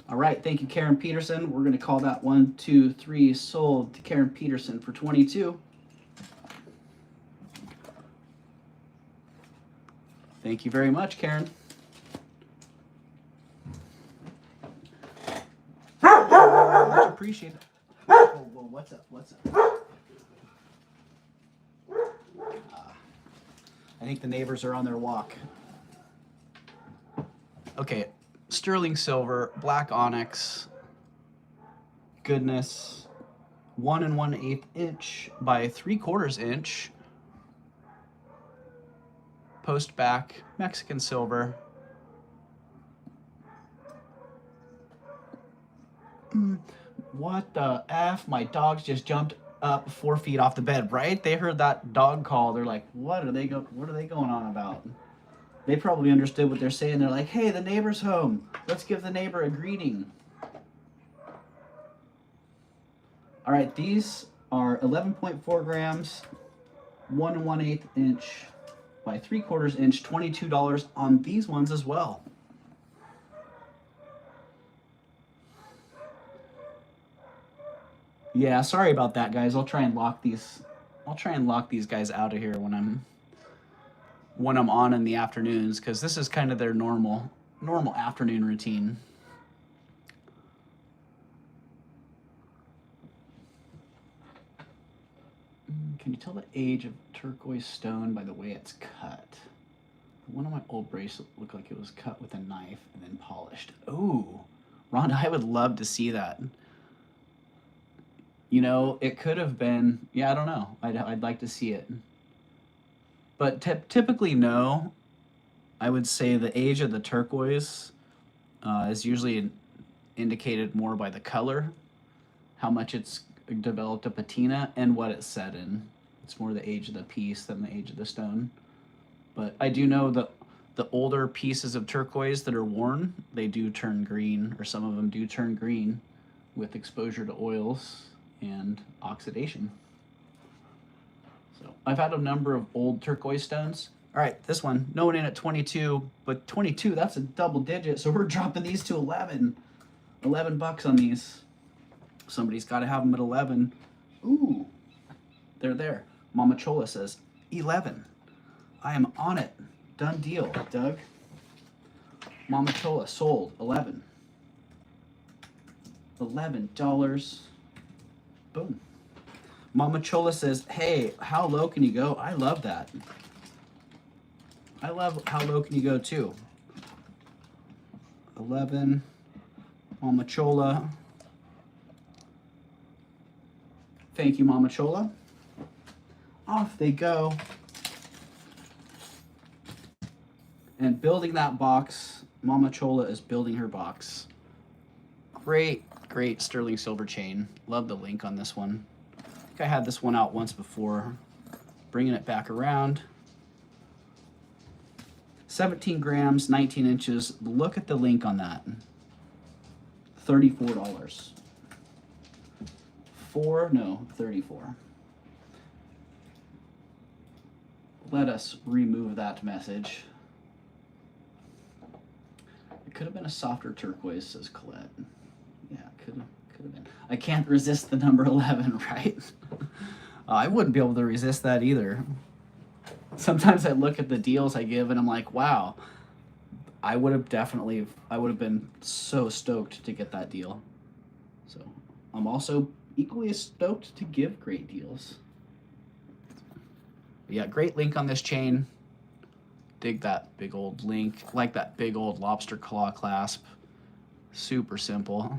All right, thank you, Karen Peterson. We're going to call that 1, 2, 3 sold to Karen Peterson for 22. Thank you very much, Karen. Much appreciated. Whoa, what's up? What's up? I think the neighbors are on their walk. Okay, sterling silver, black onyx, goodness, 1 1/8 inch by 3/4 inch, post back, Mexican silver. What the F? My dogs just jumped up 4 feet off the bed, right? They heard that dog call. They're like, what are they going on about? They probably understood what they're saying. They're like, hey, the neighbor's home. Let's give the neighbor a greeting. All right, these are 11.4 grams, 1 1/8 inch by 3/4 inch, $22 on these ones as well. Yeah, sorry about that, guys. I'll try and lock these guys out of here when I'm on in the afternoons, because this is kind of their normal afternoon routine. Can you tell the age of turquoise stone by the way it's cut? One of my old bracelets looked like it was cut with a knife and then polished. Ooh, Rhonda, I would love to see that. You know, it could have been, yeah, I don't know. I'd like to see it. But typically, no. I would say the age of the turquoise is usually indicated more by the color, how much it's developed a patina, and what it's set in. It's more the age of the piece than the age of the stone. But I do know that the older pieces of turquoise that are worn, they do turn green, or some of them do turn green with exposure to oils and oxidation. So I've had a number of old turquoise stones. All right, this one, no one in at 22, but 22, that's a double digit, so we're dropping these to 11. 11 bucks on these. Somebody's got to have them at 11. Ooh, they're there. Mama Chola says 11. I am on it. Done deal, Doug. Mama Chola sold 11. $11. Boom. Mama Chola says, hey, how low can you go? I love that. I love how low can you go too. 11. Mama Chola. Thank you, Mama Chola. Off they go. And building that box, Mama Chola is building her box. Great, great sterling silver chain. Love the link on this one. I think I had this one out once before. Bringing it back around. 17 grams, 19 inches. Look at the link on that. $34. 34. Let us remove that message. It could have been a softer turquoise, says Colette. Yeah, it could have been. I can't resist the number 11, right? I wouldn't be able to resist that either. Sometimes I look at the deals I give and I'm like, wow, I would have been so stoked to get that deal. So I'm also equally as stoked to give great deals. But yeah, great link on this chain. Dig that big old link. Like that big old lobster claw clasp. Super simple.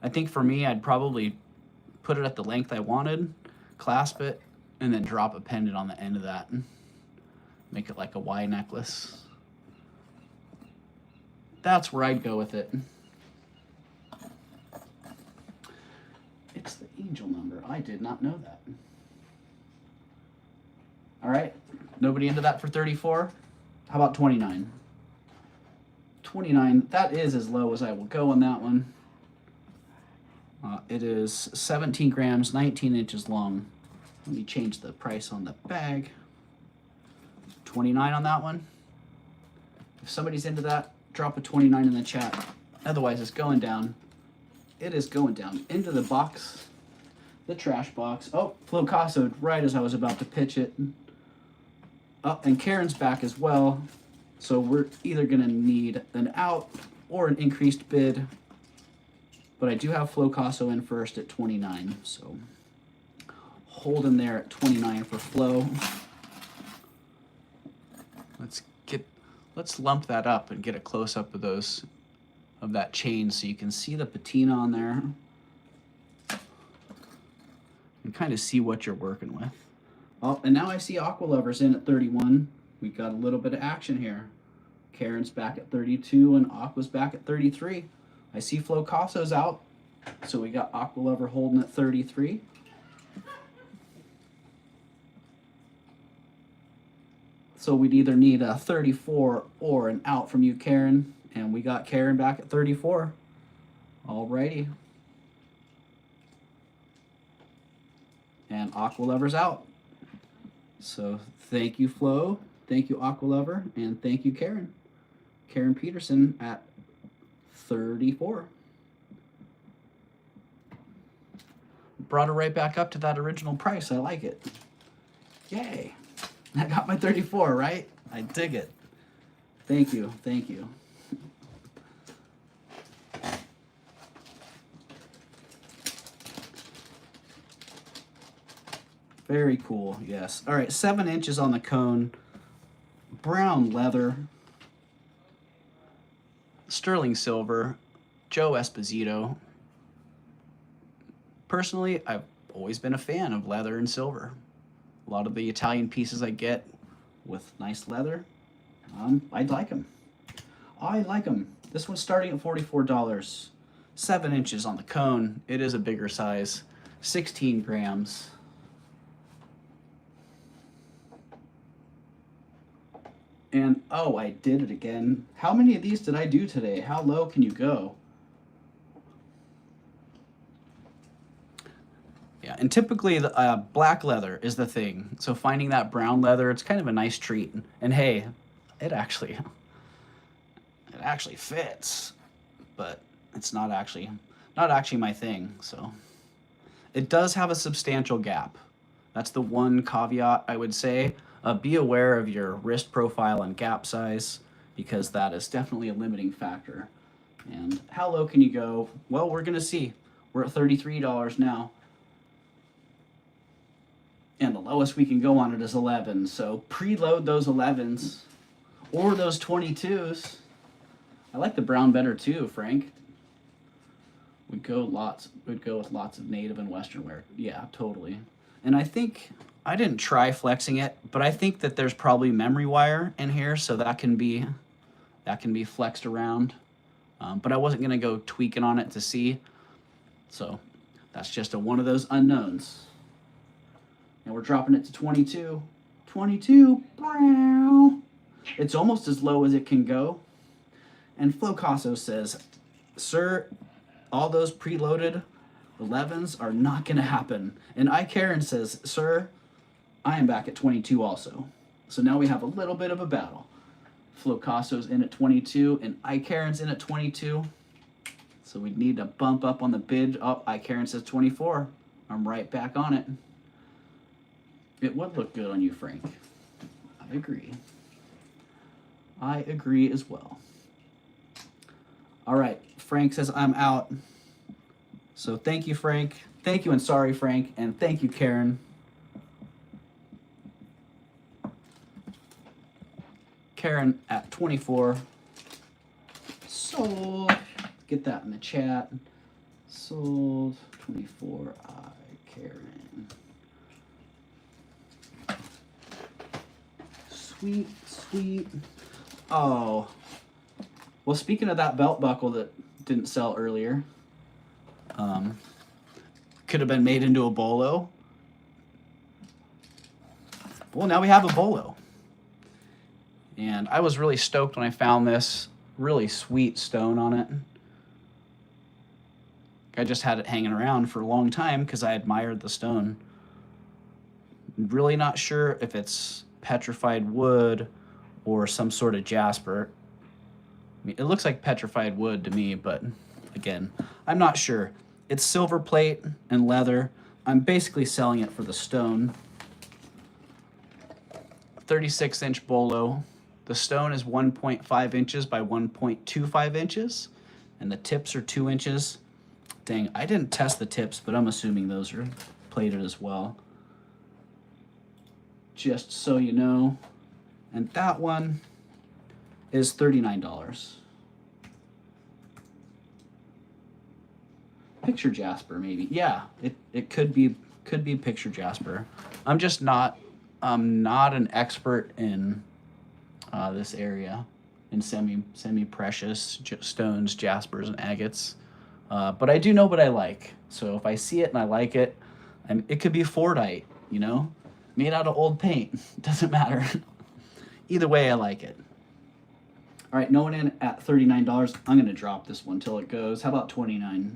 I think for me, I'd probably put it at the length I wanted, clasp it, and then drop a pendant on the end of that. Make it like a Y necklace. That's where I'd go with it. It's the angel number. I did not know that. All right. Nobody into that for 34? How about 29? 29. That is as low as I will go on that one. It is 17 grams, 19 inches long. Let me change the price on the bag. 29 on that one. If somebody's into that, drop a 29 in the chat. Otherwise, it's going down. It is going down into the box, the trash box. Oh, Flo Caso'd right as I was about to pitch it. Oh, and Karen's back as well. So we're either going to need an out or an increased bid. But I do have Flo Caso in first at 29. So hold him there at 29 for Flo. Let's lump that up and get a close up of that chain so you can see the patina on there and kind of see what you're working with. Oh, and now I see Aqua Lovers in at 31. We got a little bit of action here. Karen's back at 32 and Aqua's back at 33. I see Flo Caso's out, so we got Aqua Lover holding at 33. So we'd either need a 34 or an out from you, Karen. And we got Karen back at 34. Alrighty. And Aqua Lover's out. So thank you, Flo. Thank you, Aqua Lover, and thank you, Karen. Karen Peterson at 34. Brought it right back up to that original price. I like it. Yay. I got my 34, right? I dig it. Thank you. Thank you. Very cool, yes. All right, 7 inches on the cone. Brown leather. Sterling silver. Joe Esposito. Personally, I've always been a fan of leather and silver. A lot of the Italian pieces I get with nice leather, I like them. I like them. This one's starting at $44. 7 inches on the cone. It is a bigger size. 16 grams. And, oh, I did it again. How many of these did I do today? How low can you go? Yeah, and typically the black leather is the thing. So finding that brown leather, it's kind of a nice treat. And hey, it actually fits, but it's not actually my thing. So it does have a substantial gap. That's the one caveat I would say. Be aware of your wrist profile and gap size, because that is definitely a limiting factor. And how low can you go? Well, we're gonna see. We're at $33 now. And the lowest we can go on it is 11. So preload those 11s or those 22s. I like the brown better too, Frank. We'd go with lots of native and Western wear. Yeah, totally. And I think, I didn't try flexing it, but I think that there's probably memory wire in here, so that can be flexed around. But I wasn't gonna go tweaking on it to see. So that's just one of those unknowns. And we're dropping it to 22. 22. It's almost as low as it can go. And Flocasso says, sir, all those preloaded 11s are not going to happen. And Karen says, sir, I am back at 22 also. So now we have a little bit of a battle. Flocasso's in at 22 and Karen's in at 22. So we need to bump up on the bid. Oh, Karen says 24. I'm right back on it. It would look good on you, Frank. I agree. I agree as well. All right, Frank says I'm out. So thank you, Frank. Thank you and sorry, Frank. And thank you, Karen. Karen at 24. Sold. Get that in the chat. Sold 24. Karen. Sweet, sweet. Oh. Well, speaking of that belt buckle that didn't sell earlier, could have been made into a bolo. Well, now we have a bolo. And I was really stoked when I found this really sweet stone on it. I just had it hanging around for a long time because I admired the stone. Really not sure if it's petrified wood or some sort of jasper. I mean, it looks like petrified wood to me, but again, I'm not sure. It's silver plate and leather. I'm basically selling it for the stone. 36-inch bolo. The stone is 1.5 inches by 1.25 inches, and the tips are 2 inches. Dang, I didn't test the tips, but I'm assuming those are plated as well. Just so you know. And that one is $39. Picture Jasper, maybe. Yeah, it could be picture Jasper. I'm just not an expert in this area, in semi-precious stones, jaspers, and agates. But I do know what I like. So if I see it and I like it, it could be Fordite, you know? Made out of old paint. Doesn't matter. Either way, I like it. All right, no one in at $39. I'm going to drop this one till it goes. How about $29?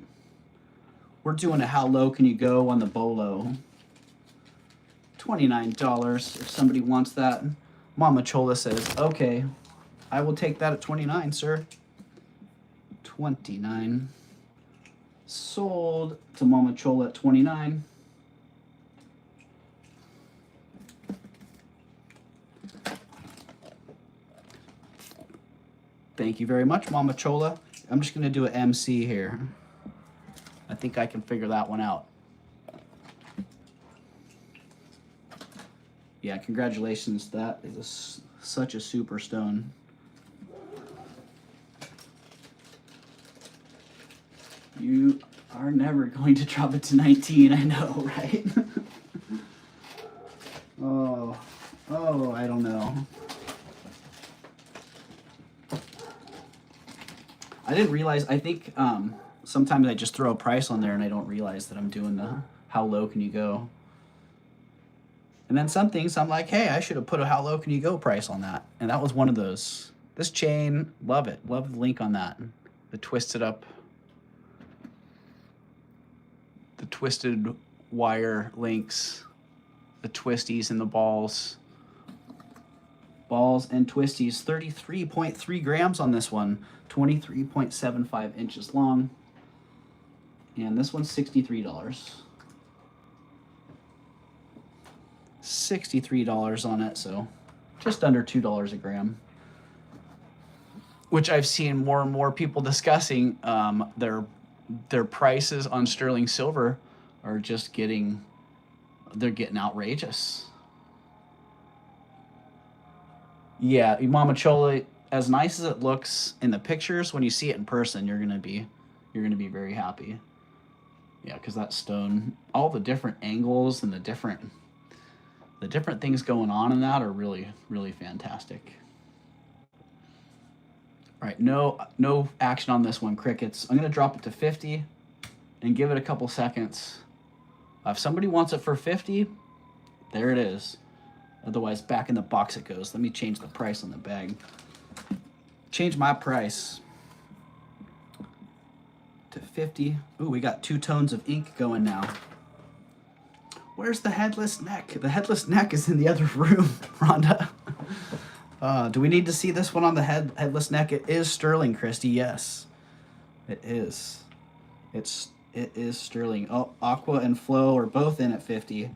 We're doing a how low can you go on the bolo. $29 if somebody wants that. Mama Chola says, okay, I will take that at 29, sir. 29. Sold to Mama Chola at 29. Thank you very much, Mama Chola. I'm just going to do an MC here. I think I can figure that one out. Yeah, congratulations. That is such a super stone. You are never going to drop it to 19, I know, right? Oh, I don't know. I didn't realize, I think sometimes I just throw a price on there and I don't realize that I'm doing the how low can you go. And then some things I'm like, hey, I should have put a how low can you go price on that. And that was one of those. This chain, love it. Love the link on that. The twisted up, the twisted wire links, the twisties and the balls. Balls and twisties, 33.3 grams on this one, 23.75 inches long. And this one's $63. $63 on it, so just under $2 a gram. Which I've seen more and more people discussing. Their prices on sterling silver are just getting outrageous. Yeah, Mama Chola, as nice as it looks in the pictures, when you see it in person, you're gonna be very happy. Yeah, because that stone, all the different angles and the different things going on in that are really, really fantastic. All right, no action on this one, crickets. I'm gonna drop it to 50 and give it a couple seconds. If somebody wants it for 50, there it is. Otherwise, back in the box it goes. Let me change the price on the bag. Change my price to 50. Ooh, we got 2 tones of ink going now. Where's the headless neck? The headless neck is in the other room, Rhonda. Do we need to see this one on the headless neck? It is sterling, Christy. Yes, it is. It is sterling. Oh, Aqua and Flow are both in at 50.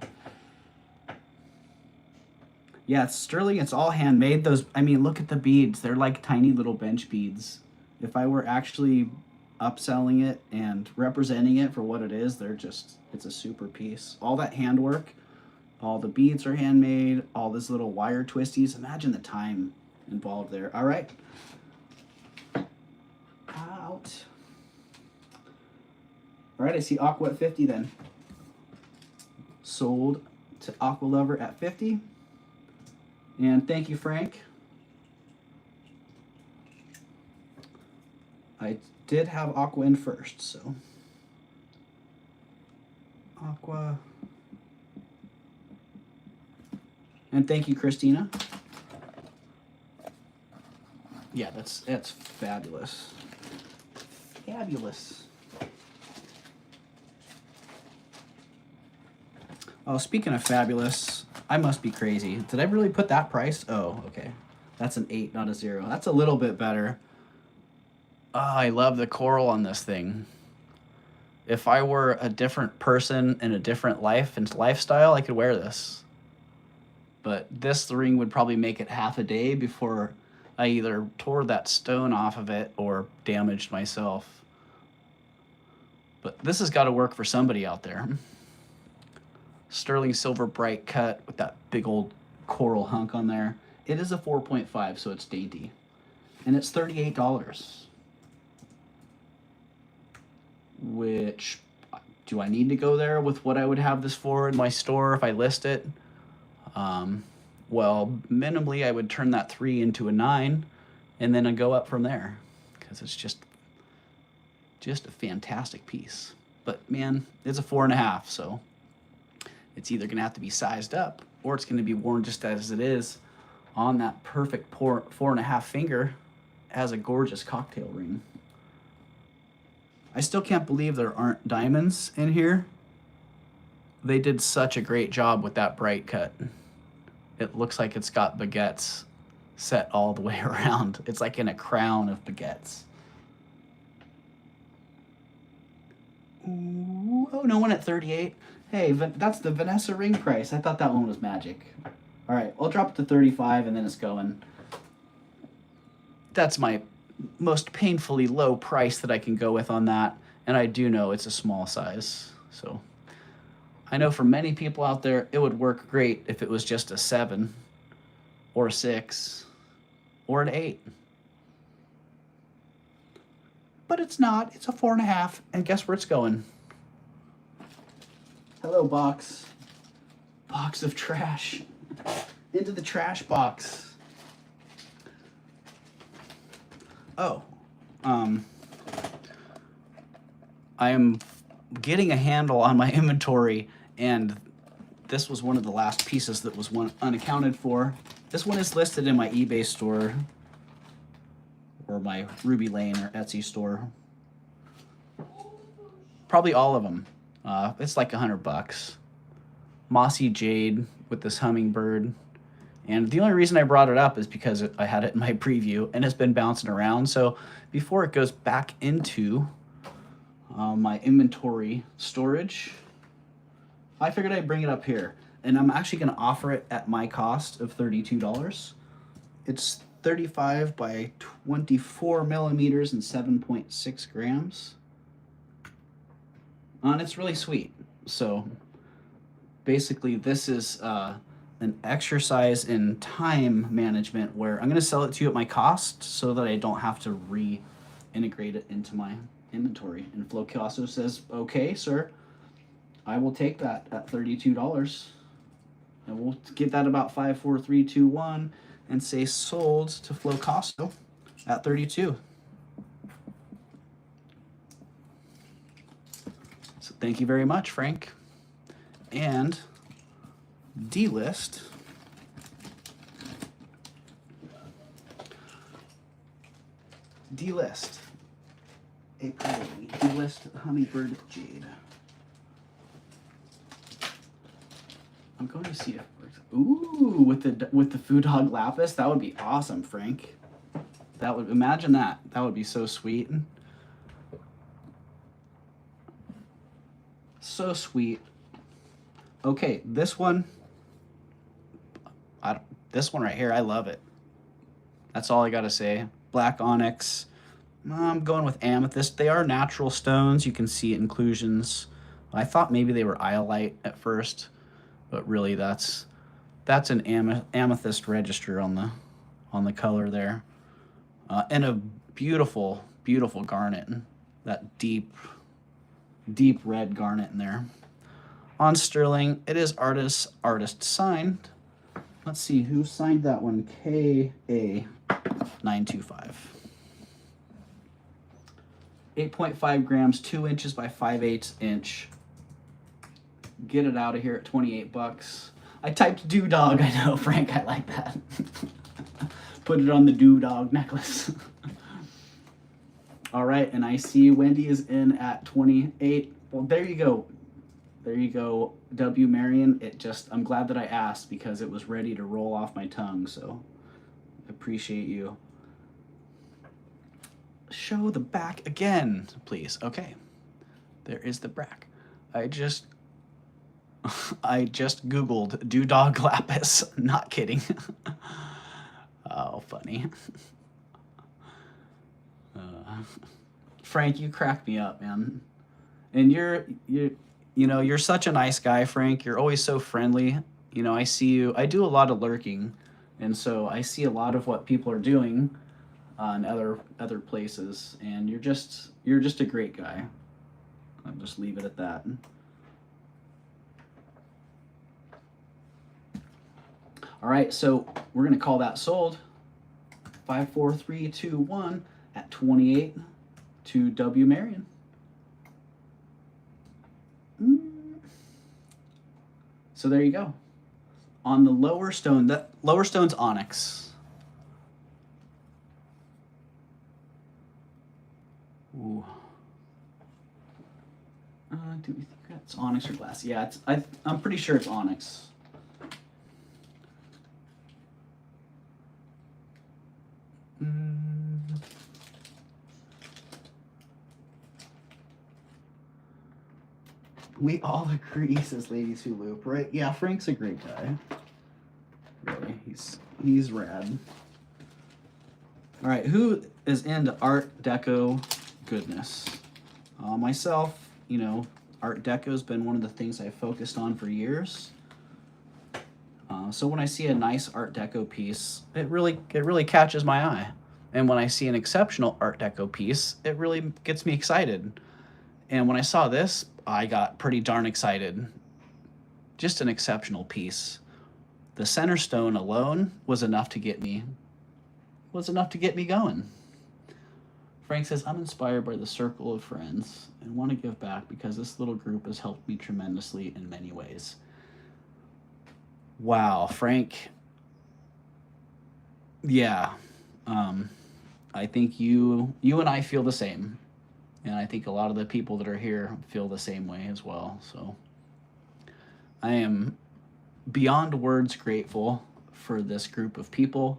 Yeah, it's sterling. It's all handmade. Those, I mean, look at the beads. They're like tiny little bench beads. If I were actually upselling it and representing it for what it is, it's a super piece. All that handwork, all the beads are handmade, all these little wire twisties. Imagine the time involved there. All right. Out. All right, I see Aqua at 50 then. Sold to Aqua Lover at 50. And thank you, Frank. I did have Aqua in first, so. Aqua. And thank you, Christina. Yeah, that's fabulous. Fabulous. Oh, speaking of fabulous, I must be crazy. Did I really put that price? Oh, okay. That's an 8, not a 0. That's a little bit better. Oh, I love the coral on this thing. If I were a different person in a different life and lifestyle, I could wear this. But this ring would probably make it half a day before I either tore that stone off of it or damaged myself. But this has got to work for somebody out there. Sterling silver bright cut with that big old coral hunk on there. It is a 4.5, so it's dainty. And it's $38. Which, do I need to go there with what I would have this for in my store if I list it? Well, minimally I would turn that 3 into a 9 and then I'd go up from there because it's just a fantastic piece. But man, it's a 4.5, so it's either gonna have to be sized up or it's gonna be worn just as it is on that perfect 4.5 finger as a gorgeous cocktail ring. I still can't believe there aren't diamonds in here. They did such a great job with that bright cut. it looks like it's got baguettes set all the way around. It's like in a crown of baguettes. Ooh, oh, no one at 38. Hey, that's the Vanessa ring price. I thought that one was magic. All right, I'll drop it to 35 and then it's going. That's my most painfully low price that I can go with on that. And I do know it's a small size. So I know for many people out there, it would work great if it was just a 7 or a 6 or an 8. But it's not. It's a 4.5. And guess where it's going? Hello, box. Box of trash. Into the trash box. Oh. I am getting a handle on my inventory, and this was one of the last pieces that was unaccounted for. This one is listed in my eBay store, or my Ruby Lane or Etsy store. Probably all of them. It's like $100. Mossy jade with this hummingbird. And the only reason I brought it up is because I had it in my preview and it's been bouncing around. So before it goes back into my inventory storage, I figured I'd bring it up here. And I'm actually going to offer it at my cost of $32. It's 35 by 24 millimeters and 7.6 grams. And it's really sweet. So basically this is an exercise in time management where I'm going to sell it to you at my cost so that I don't have to reintegrate it into my inventory. And Flocasso says, okay, sir, I will take that at $32. And we'll give that about 5, 4, 3, 2, 1 and say sold to Flocasso at 32. So thank you very much, Frank. And delist. Delist. A priority. Delist hummingbird jade. I'm going to see if it works. Ooh, with the Food Dog lapis, that would be awesome, Frank. That would, imagine that. That would be so sweet. So sweet. Okay, this one. This one right here, I love it. That's all I gotta say. Black onyx. I'm going with amethyst. They are natural stones. You can see inclusions. I thought maybe they were iolite at first, but really that's an amethyst register on the color there, and a beautiful, beautiful garnet. That deep red garnet in there. On sterling, it is artist signed. Let's see who signed that one. KA925. 8.5 grams, 2 inches by 5/8 inch. Get it out of here at $28. I typed dog. I know, Frank, I like that. Put it on the dog necklace. All right, and I see Wendy is in at 28. Well, there you go. There you go, W. Marion. I'm glad that I asked because it was ready to roll off my tongue, so appreciate you. Show the back again, please. Okay, there is the back. I just Googled dog lapis. Not kidding. Oh, funny. Frank, you crack me up, man. And you're such a nice guy, Frank. You're always so friendly. I see you. I do a lot of lurking, and so I see a lot of what people are doing in other places, and you're just a great guy. I'll just leave it at that. All right, so we're gonna call that sold. 5, 4, 3, 2, 1 at 28 to W. Marion. So there you go. On the lower stone, that lower stone's onyx. Ooh. Do we think that's onyx or glass? Yeah, I'm pretty sure it's onyx. We all agree, says Ladies Who Loop, right? Yeah, Frank's a great guy. Really, he's rad. All right, who is into Art Deco goodness? Myself, you know, Art Deco's been one of the things I've focused on for years. So when I see a nice Art Deco piece, it really catches my eye. And when I see an exceptional Art Deco piece, it really gets me excited. And when I saw this, I got pretty darn excited. Just an exceptional piece. The center stone alone was enough to get me going. Frank says, I'm inspired by the circle of friends and want to give back because this little group has helped me tremendously in many ways. Wow, Frank. Yeah. I think you and I feel the same. And I think a lot of the people that are here feel the same way as well. So I am beyond words grateful for this group of people.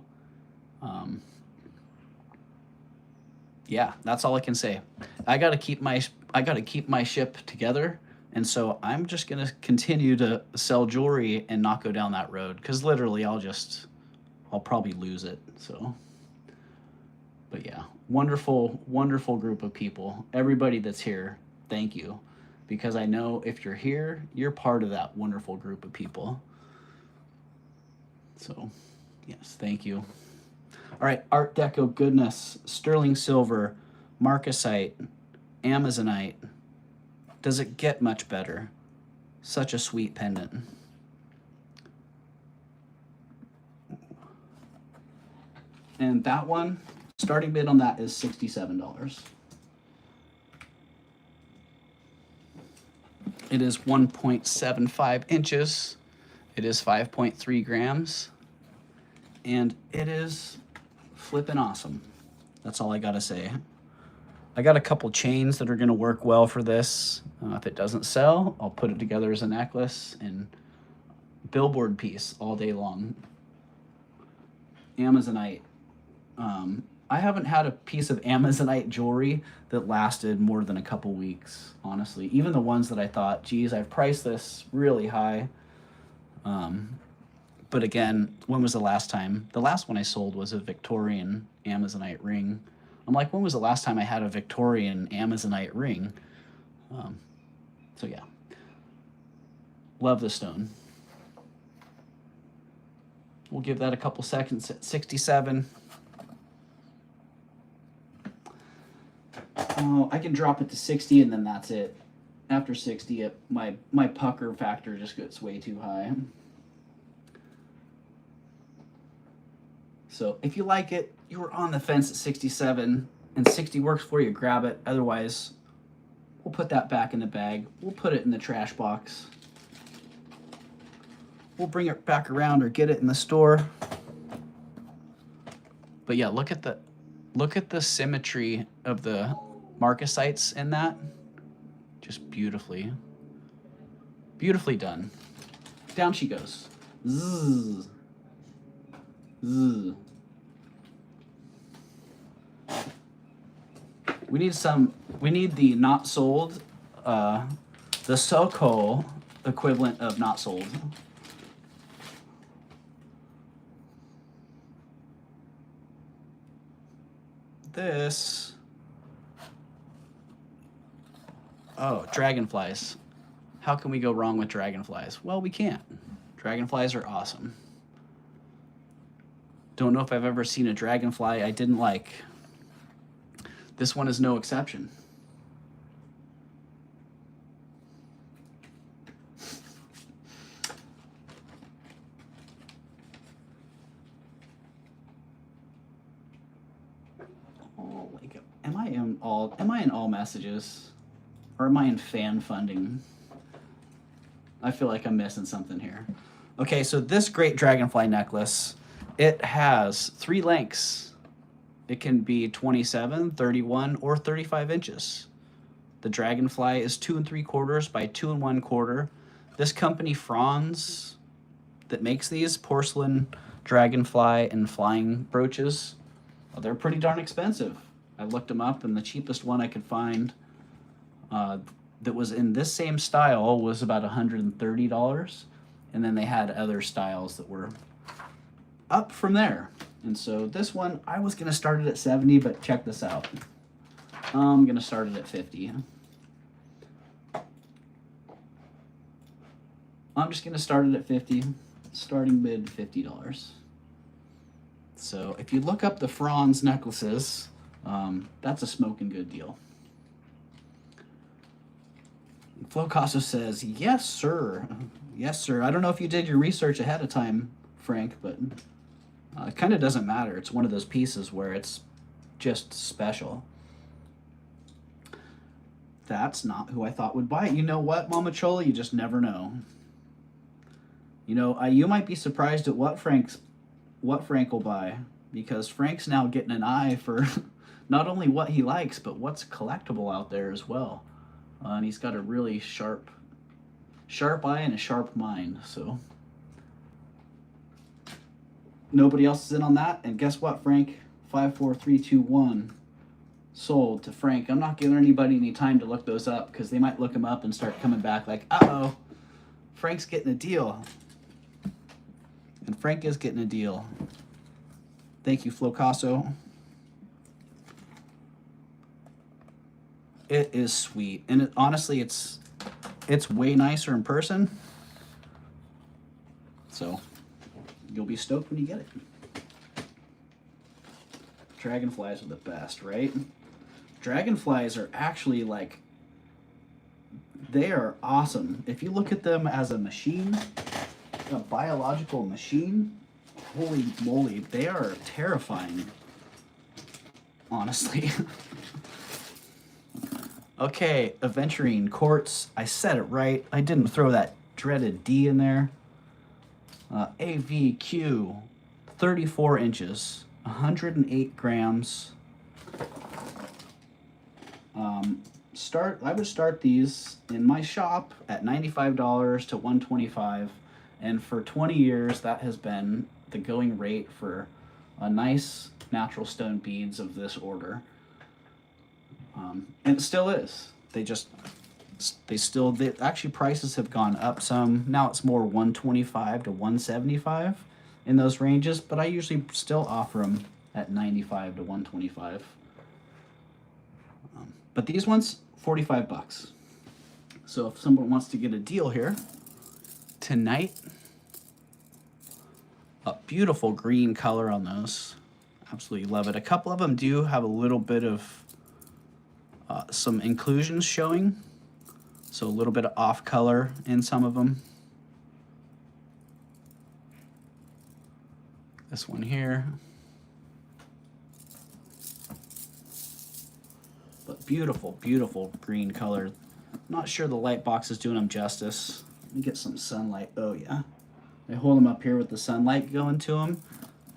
Yeah, that's all I can say. I gotta keep my ship together, and so I'm just gonna continue to sell jewelry and not go down that road, because literally I'll probably lose it. So, but yeah, wonderful group of people. Everybody that's here, thank you, because I know if you're here, you're part of that wonderful group of people. So, yes, thank you. All right, Art Deco goodness, sterling silver, marcasite, amazonite. Does it get much better? Such a sweet pendant. And that one, starting bid on that is $67. It is 1.75 inches. It is 5.3 grams. And it is flipping awesome. That's all I gotta say. I got a couple chains that are gonna work well for this. If it doesn't sell, I'll put it together as a necklace and billboard piece all day long. Amazonite. I haven't had a piece of Amazonite jewelry that lasted more than a couple weeks, honestly. Even the ones that I thought, geez, I've priced this really high. But again, when was the last time? The last one I sold was a Victorian Amazonite ring. I'm like, when was the last time I had a Victorian Amazonite ring? So yeah. Love the stone. We'll give that a couple seconds at 67. Oh, I can drop it to 60 and then that's it. After 60, my pucker factor just gets way too high. So if you like it, you were on the fence at 67 and 60 works for you, grab it. Otherwise, we'll put that back in the bag. We'll put it in the trash box. We'll bring it back around or get it in the store. But yeah, look at the symmetry of the marcasites in that. Just beautifully done. Down she goes. Zzz. Zzz. We need the not sold, the so-called equivalent of not sold. This, oh, dragonflies. How can we go wrong with dragonflies? Well, we can't. Dragonflies are awesome. Don't know if I've ever seen a dragonfly I didn't like. This one is no exception. Oh, like, am I in all messages? Or am I in fan funding? I feel like I'm missing something here. Okay, so this great dragonfly necklace, it has 3 lengths. It can be 27, 31, or 35 inches. The dragonfly is 2 3/4 by 2 1/4. This company, Franz, that makes these porcelain dragonfly and flying brooches, they're pretty darn expensive. I looked them up, and the cheapest one I could find that was in this same style was about $130, and then they had other styles that were up from there. And so this one, I was gonna start it at 70, but check this out. I'm gonna start it at 50. I'm just gonna start it at 50, starting bid $50. So if you look up the Franz necklaces, that's a smoking good deal. Flocasso says, yes, sir. Yes, sir. I don't know if you did your research ahead of time, Frank, but it kind of doesn't matter. It's one of those pieces where it's just special. That's not who I thought would buy it. You know what, Mama Chola? You just never know. You know, you might be surprised at what Frank will buy, because Frank's now getting an eye for not only what he likes, but what's collectible out there as well. And he's got a really sharp eye and a sharp mind. So nobody else is in on that. And guess what, Frank? 5, 4, 3, 2, 1. Sold to Frank. I'm not giving anybody any time to look those up, because they might look them up and start coming back like, uh-oh, Frank's getting a deal. And Frank is getting a deal. Thank you, Flocasso. It is sweet, and honestly, it's way nicer in person. So you'll be stoked when you get it. Dragonflies are the best, right? Dragonflies are actually like, they are awesome. If you look at them as a machine, a biological machine, holy moly, they are terrifying, honestly. Okay, aventurine quartz. I said it right. I didn't throw that dreaded D in there. AVQ, 34 inches, 108 grams. I would start these in my shop at $95 to $125, and for 20 years that has been the going rate for a nice natural stone beads of this order. And it still is. Actually prices have gone up some. Now it's more 125 to 175 in those ranges, but I usually still offer them at 95 to 125. But these ones, 45 bucks. So if someone wants to get a deal here tonight, a beautiful green color on those. Absolutely love it. A couple of them do have a little bit of some inclusions showing, so a little bit of off color in some of them. This one here, but beautiful, beautiful green color. Not sure the light box is doing them justice. Let me get some sunlight. Oh yeah, I hold them up here with the sunlight going to them.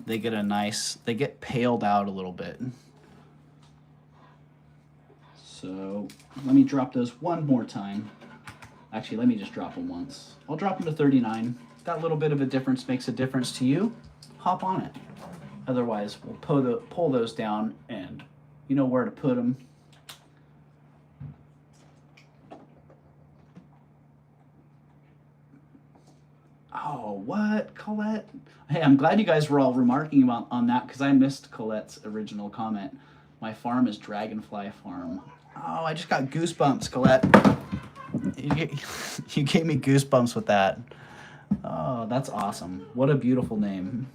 They get paled out a little bit. So let me drop those one more time. Actually, let me just drop them once. I'll drop them to 39. That little bit of a difference makes a difference to you. Hop on it. Otherwise, we'll pull those down, and you know where to put them. Oh, what, Colette? Hey, I'm glad you guys were all remarking on that, because I missed Colette's original comment. My farm is Dragonfly Farm. Oh, I just got goosebumps, Colette. You gave me goosebumps with that. Oh, that's awesome. What a beautiful name.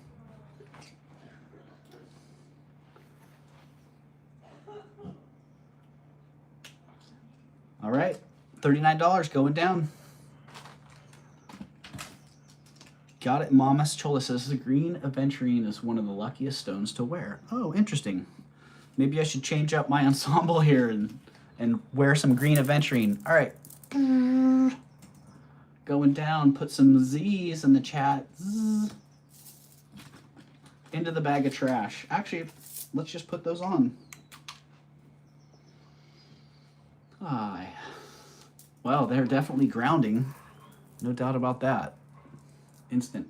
All right, $39 going down. Got it, Mamas. Chola says the green aventurine is one of the luckiest stones to wear. Oh, interesting. Maybe I should change up my ensemble here and wear some green aventurine. All right. Going down, put some Z's in the chat. Zzz. Into the bag of trash. Actually, let's just put those on. Well, they're definitely grounding. No doubt about that. Instant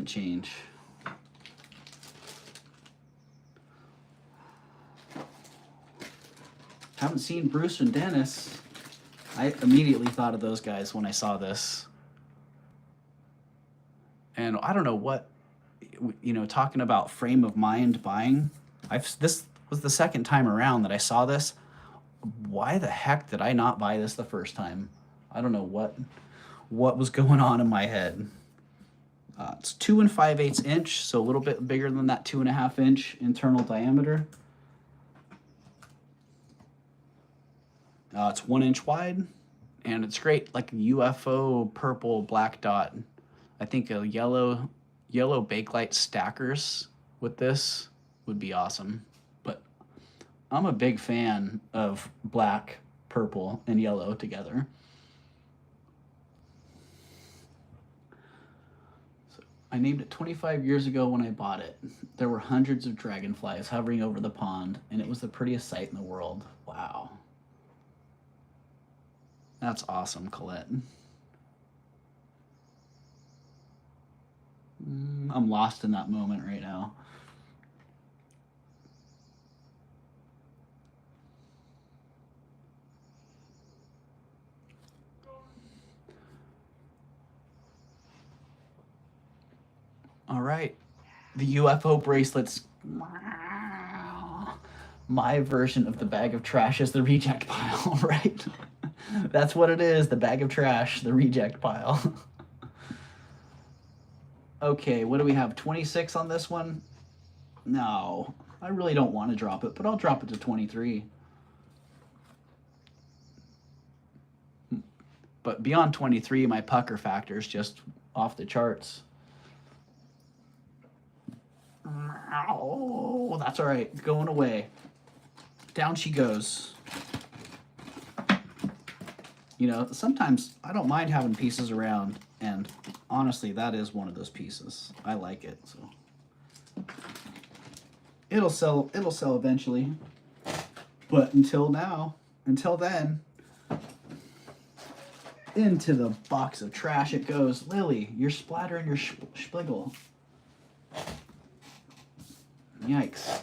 change. Haven't seen Bruce and Dennis. I immediately thought of those guys when I saw this. And I don't know what, you know, talking about frame of mind buying. This was the second time around that I saw this. Why the heck did I not buy this the first time? I don't know what was going on in my head. It's 2 5/8 inch, so a little bit bigger than that 2.5 inch internal diameter. It's 1 inch wide, and it's great, like a UFO purple black dot. I think a yellow bakelite stackers with this would be awesome. But I'm a big fan of black, purple, and yellow together. So I named it 25 years ago when I bought it. There were hundreds of dragonflies hovering over the pond, and it was the prettiest sight in the world. Wow. That's awesome, Colette. I'm lost in that moment right now. All right, the UFO bracelets. My version of the bag of trash is the reject pile, right? That's what it is, the bag of trash, the reject pile. Okay, what do we have? 26 on this one? No, I really don't want to drop it, but I'll drop it to 23. But beyond 23, my pucker factor is just off the charts. Oh, that's all right. Going away. Down she goes. You know, sometimes I don't mind having pieces around, and honestly, that is one of those pieces. I like it, so it'll sell eventually. But until then, into the box of trash it goes. Lily, you're splattering your spliggle. Yikes.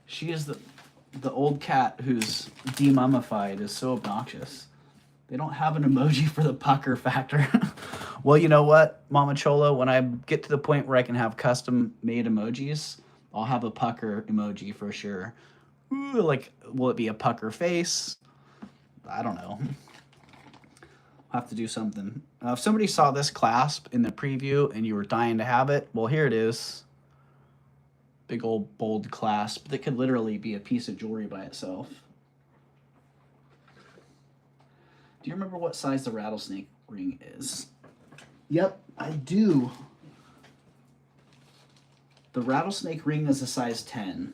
She is the old cat who's demummified is so obnoxious. They don't have an emoji for the pucker factor. Well, you know what, Mama Cholo? When I get to the point where I can have custom-made emojis, I'll have a pucker emoji for sure. Ooh, like, will it be a pucker face? I don't know. I'll have to do something. If somebody saw this clasp in the preview and you were dying to have it, well, here it is. Big old bold clasp that could literally be a piece of jewelry by itself. Do you remember what size the rattlesnake ring is? Yep, I do. The rattlesnake ring is a size 10,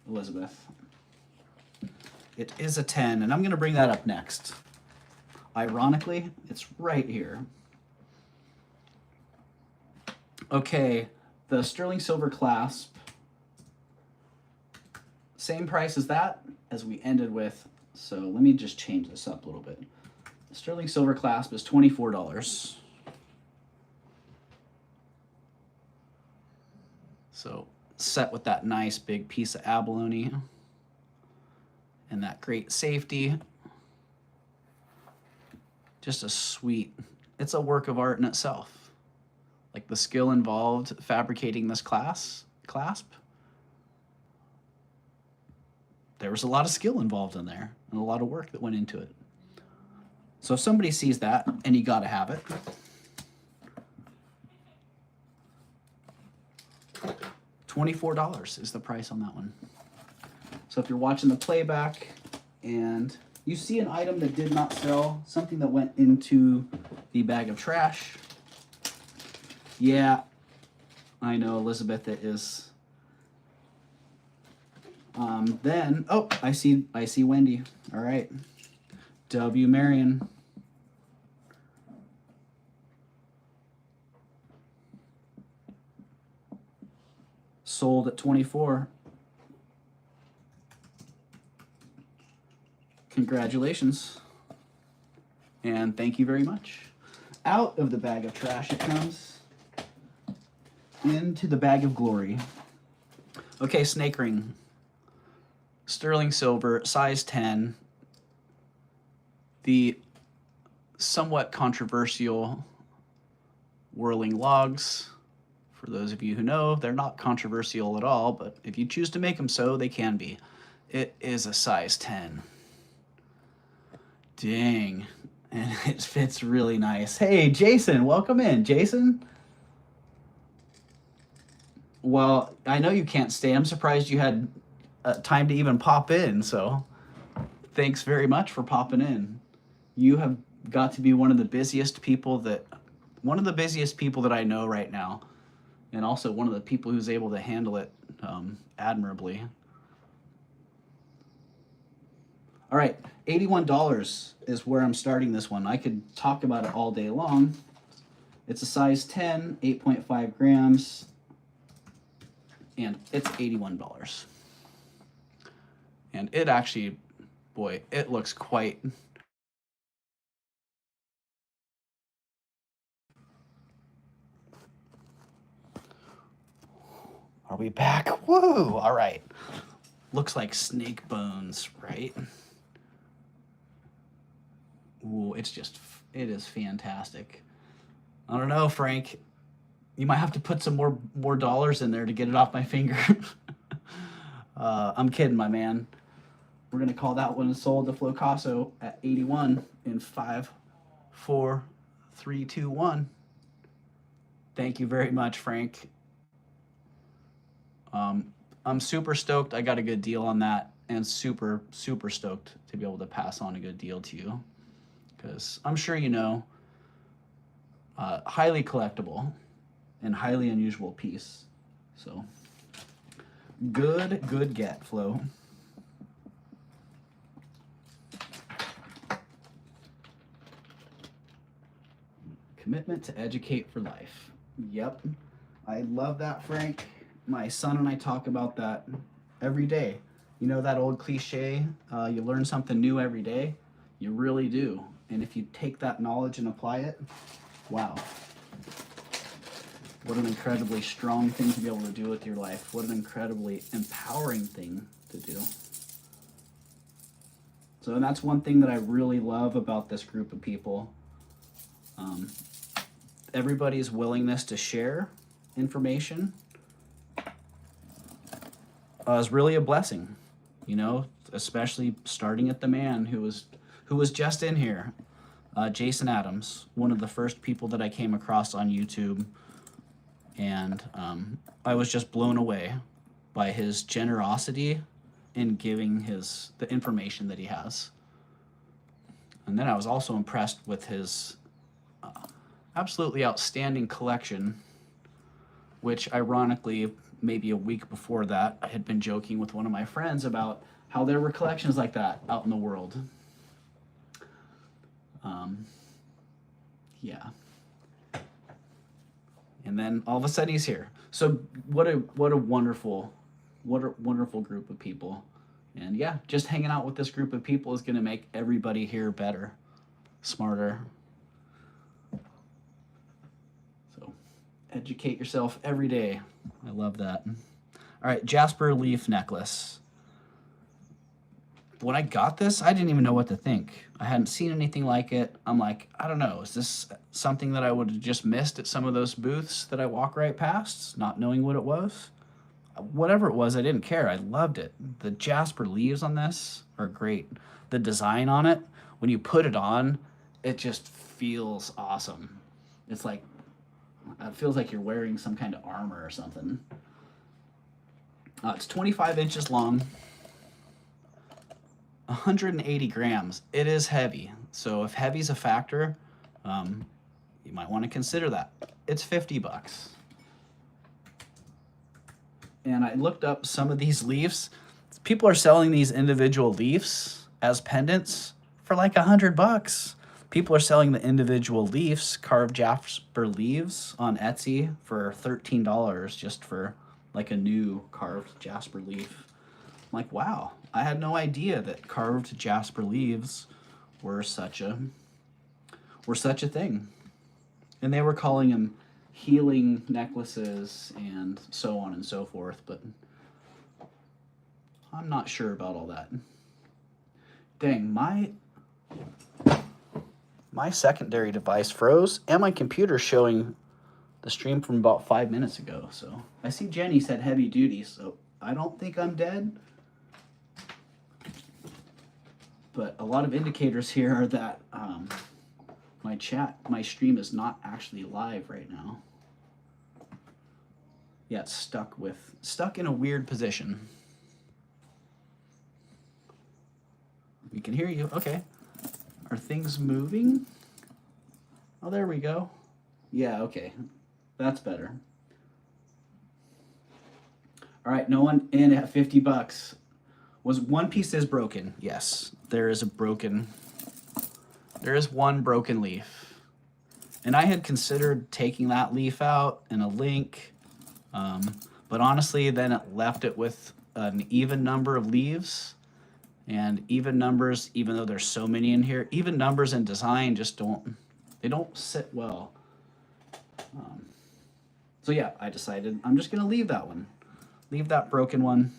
Elizabeth. It is a 10, and I'm going to bring that up next. Ironically, it's right here. Okay, the sterling silver clasp, same price as that, as we ended with. So let me just change this up a little bit. The sterling silver clasp is $24. So set with that nice big piece of abalone and that great safety. Just a sweet, it's a work of art in itself. Like the skill involved fabricating this clasp. There was a lot of skill involved in there and a lot of work that went into it. So if somebody sees that, and you gotta have it, $24 is the price on that one. So if you're watching the playback and you see an item that did not sell, something that went into the bag of trash, yeah, I know, Elizabeth, it is. Then, oh, I see Wendy. All right. W. Marion. Sold at 24. Congratulations. And thank you very much. Out of the bag of trash it comes. Into the bag of glory. Okay, snake ring. Sterling silver, size 10. The somewhat controversial whirling logs. For those of you who know, they're not controversial at all, but if you choose to make them so, they can be. It is a size 10. Dang. And it fits really nice. Hey, Jason, welcome in. Jason? Well, I know you can't stay. I'm surprised you had time to even pop in, so thanks very much for popping in. You have got to be one of the busiest people that I know right now, and also one of the people who's able to handle it admirably. All right, $81 is where I'm starting this one. I could talk about it all day long. It's a size 10, 8.5 grams, and it's $81. And it actually, boy, it looks quite... Are we back? Woo! All right. Looks like snake bones, right? Ooh, it is fantastic. I don't know, Frank. You might have to put some more dollars in there to get it off my finger. I'm kidding, my man. We're gonna call that one sold to Flocasso at 81 in 5, 4, 3, 2, 1. Thank you very much, Frank. I'm super stoked I got a good deal on that, and super, super stoked to be able to pass on a good deal to you. Because I'm sure you know, highly collectible and highly unusual piece. So, good get, Flo. Commitment to educate for life. Yep. I love that, Frank. My son and I talk about that every day. You know that old cliche, you learn something new every day? You really do. And if you take that knowledge and apply it, wow. What an incredibly strong thing to be able to do with your life. What an incredibly empowering thing to do. So, and that's one thing that I really love about this group of people. Everybody's willingness to share information is really a blessing, you know, especially starting at the man who was just in here, Jason Adams, one of the first people that I came across on YouTube, and I was just blown away by his generosity in giving the information that he has. And then I was also impressed with his absolutely outstanding collection, which ironically, maybe a week before that, I had been joking with one of my friends about how there were collections like that out in the world. Yeah. And then all of a sudden he's here. So what a wonderful group of people. And yeah, just hanging out with this group of people is going to make everybody here better, smarter. So educate yourself every day. I love that. All right, Jasper leaf necklace. When I got this, I didn't even know what to think. I hadn't seen anything like it. I'm like, I don't know, is this something that I would have just missed at some of those booths that I walk right past, not knowing what it was? Whatever it was, I didn't care. I loved it. The Jasper leaves on this are great. The design on it, when you put it on, it just feels awesome. It's like, it feels like you're wearing some kind of armor or something. It's 25 inches long, 180 grams. It is heavy. So if heavy's a factor, you might want to consider that. It's $50. And I looked up some of these leaves. People are selling these individual leaves as pendants for like $100. People are selling the individual leaves, carved Jasper leaves, on Etsy for $13 just for like a new carved Jasper leaf. I'm like, wow, I had no idea that carved Jasper leaves were such a thing. And they were calling them healing necklaces and so on and so forth, but I'm not sure about all that. Dang, My secondary device froze, and my computer's showing the stream from about 5 minutes ago. So I see Jenny said heavy duty, so I don't think I'm dead. But a lot of indicators here are that my stream is not actually live right now. Yeah, it's stuck in a weird position. We can hear you. Okay. Are things moving? Oh, there we go. Yeah, okay. That's better. All right, no one in at 50 bucks. Was one piece is broken? Yes, there is one broken leaf. And I had considered taking that leaf out and a link, but honestly, then it left it with an even number of leaves. And even numbers, even though there's so many in here, even numbers and design just don't sit well. So yeah, I decided I'm just gonna leave that one. Leave that broken one.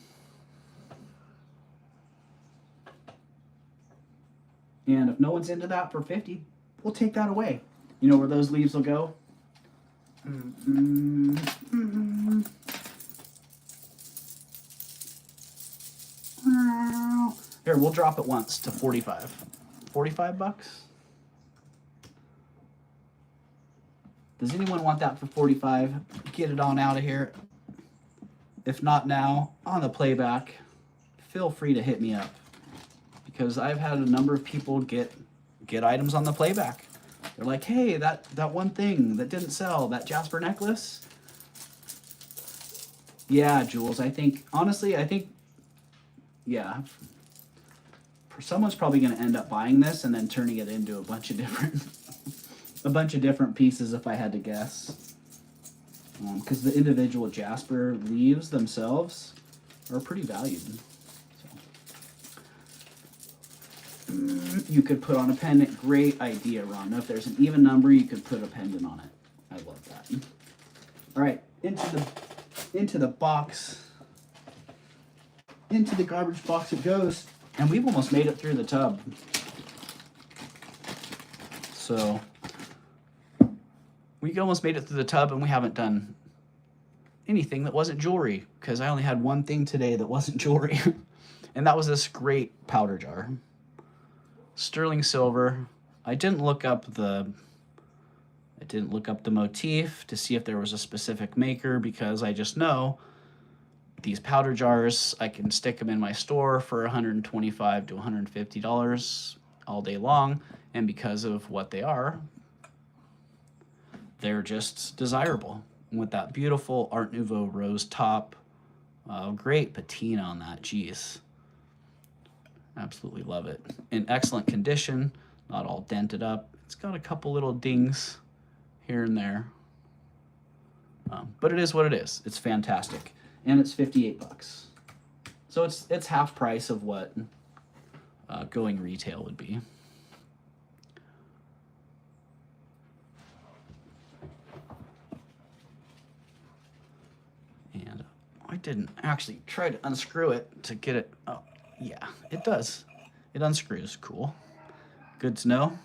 And if no one's into that for 50, we'll take that away. You know where those leaves will go? Here, we'll drop it once to 45. 45 bucks? Does anyone want that for 45? Get it on out of here. If not now, on the playback, feel free to hit me up. Because I've had a number of people get items on the playback. They're like, hey, that one thing that didn't sell, that Jasper necklace. Yeah, Jules, honestly, yeah. Someone's probably going to end up buying this and then turning it into a bunch of different pieces, if I had to guess. Because the individual Jasper leaves themselves are pretty valued. So. You could put on a pendant. Great idea, Rhonda. If there's an even number, you could put a pendant on it. I love that. All right, into the box. Into the garbage box it goes. And we've almost made it through the tub. So we almost made it through the tub, and we haven't done anything that wasn't jewelry, because I only had one thing today that wasn't jewelry. And that was this great powder jar. Sterling silver. I didn't look up the motif to see if there was a specific maker, because I just know these powder jars, I can stick them in my store for $125 to $150 all day long, and because of what they are, they're just desirable. And with that beautiful Art Nouveau rose top, great patina on that, geez. Absolutely love it. In excellent condition, not all dented up. It's got a couple little dings here and there, but it is what it is. It's fantastic. And it's 58 bucks. So it's half price of what going retail would be. And I didn't actually try to unscrew it to get it. Oh, yeah, it does. It unscrews. Cool. Good to know.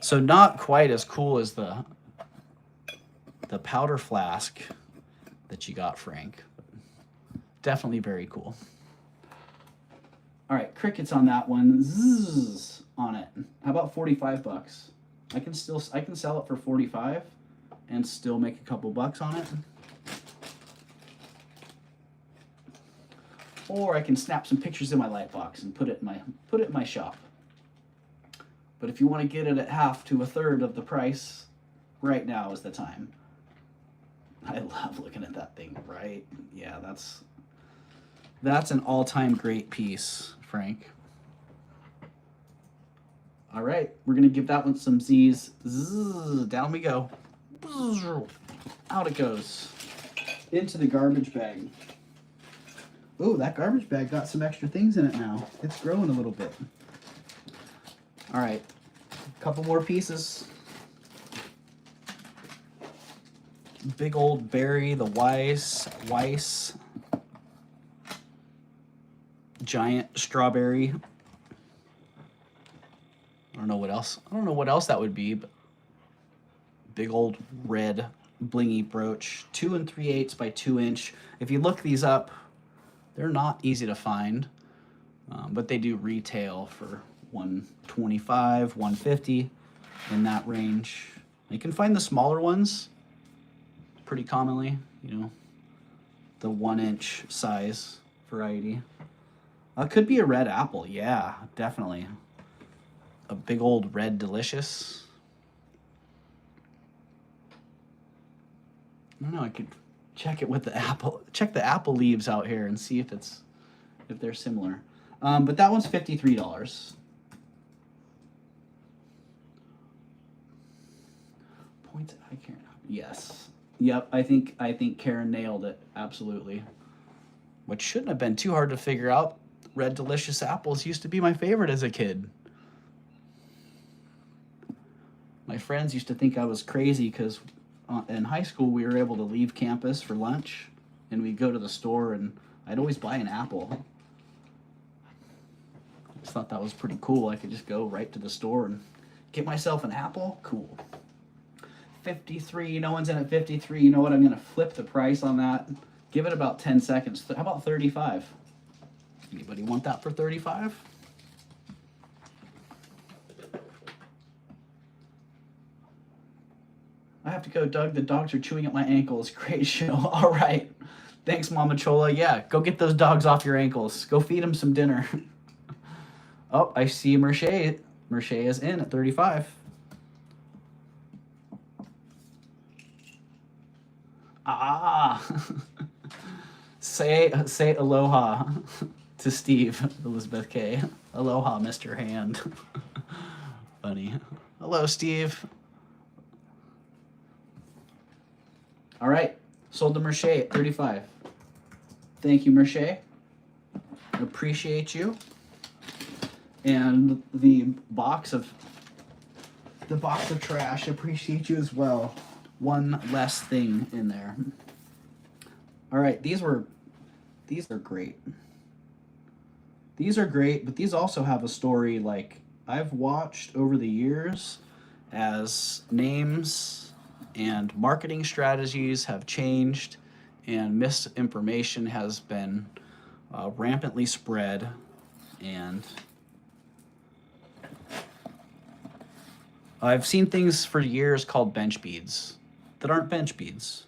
So not quite as cool as the powder flask that you got, Frank. Definitely very cool. All right, crickets on that one. Zzz on it. How about 45 bucks? I can sell it for 45 and still make a couple bucks on it. Or I can snap some pictures in my light box and put it in my shop. But if you want to get it at half to a third of the price, right now is the time. I love looking at that thing, right? Yeah, that's an all-time great piece, Frank. All right, we're gonna give that one some Z's. Zzz, down we go. Out it goes. Into the garbage bag. Ooh, that garbage bag got some extra things in it now. It's growing a little bit. All right, a couple more pieces. Big old berry, the Weiss. Giant strawberry. I don't know what else. I don't know what else that would be, but big old red blingy brooch, 2 3/8 by 2 inch. If you look these up, they're not easy to find, but they do retail for $125, $150 in that range. You can find the smaller ones pretty commonly, you know, the 1 inch size variety. Could be a red apple, yeah, definitely. A big old red delicious. I don't know, I could check it with the apple, check the apple leaves out here and see if they're similar. But that one's $53. Points, I can't, yes. Yep, I think Karen nailed it, absolutely. Which shouldn't have been too hard to figure out. Red delicious apples used to be my favorite as a kid. My friends used to think I was crazy because in high school we were able to leave campus for lunch and we'd go to the store and I'd always buy an apple. I just thought that was pretty cool. I could just go right to the store and get myself an apple. Cool. 53, no one's in at 53. You know what? I'm going to flip the price on that. Give it about 10 seconds. How about 35? Anybody want that for 35? I have to go, Doug. The dogs are chewing at my ankles. Great show. All right. Thanks, Mama Chola. Yeah, go get those dogs off your ankles. Go feed them some dinner. Oh, I see Merche. Merche is in at 35. Ah. Say aloha to Steve, Elizabeth K. Aloha, Mr. Hand. Funny. Hello, Steve. All right, sold to Merche at 35. Thank you, Merche. Appreciate you. And the box of trash, appreciate you as well. One less thing in there. All right, these are great. These are great, but these also have a story. Like, I've watched over the years as names and marketing strategies have changed and misinformation has been rampantly spread, and I've seen things for years called bench beads that aren't bench beads.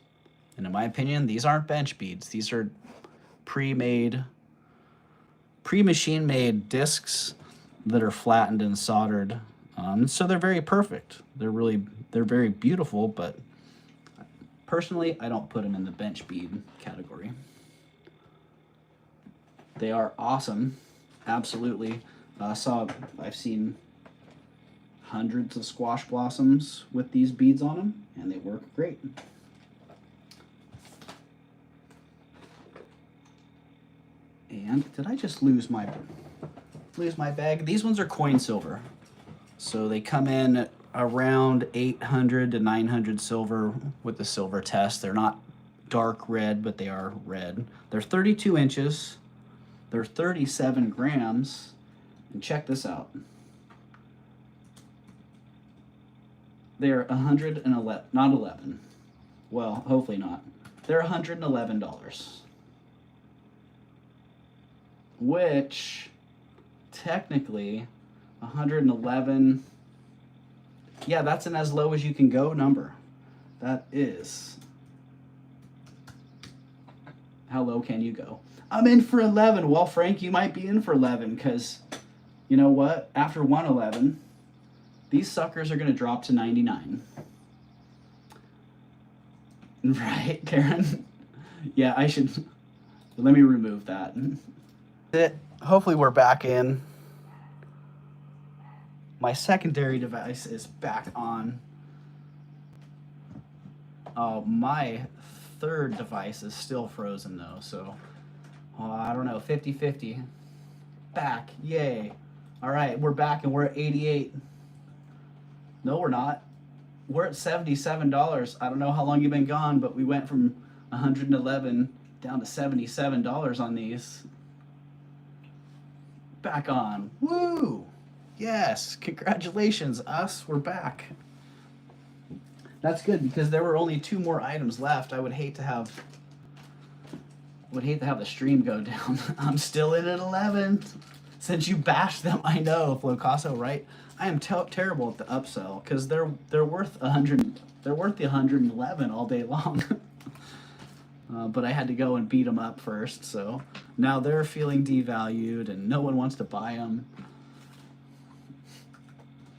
And in my opinion, these aren't bench beads. These are pre-machine made discs that are flattened and soldered. So they're very perfect. They're very beautiful, but personally, I don't put them in the bench bead category. They are awesome, absolutely. I've seen hundreds of squash blossoms with these beads on them, and they work great. And did I just lose my bag? These ones are coin silver. So they come in around 800 to 900 silver with the silver test. They're not dark red, but they are red. They're 32 inches. They're 37 grams. And check this out. They're 111, not 11. Well, hopefully not. They're $111. Which, technically, 111, yeah, that's an as low as you can go number. That is, how low can you go? I'm in for 11. Well, Frank, you might be in for 11 because, you know what? After 111, these suckers are going to drop to 99. Right, Karen? Yeah, I should, let me remove that. Hopefully we're back in. My secondary device is back on. My third device is still frozen though, so I don't know, 50-50. Back, yay. All right, we're back and we're at 88. No, we're not. We're at $77. I don't know how long you've been gone, but we went from 111 down to $77 on these. Back on. Woo! Yes, congratulations, us. We're back. That's good because there were only 2 more items left. I would hate to have the stream go down. I'm still in at 11. Since you bashed them, I know, Flocasso, right? I am terrible at the upsell because they're worth 100. They're worth the 111 all day long. But I had to go and beat them up first, so now they're feeling devalued and no one wants to buy them.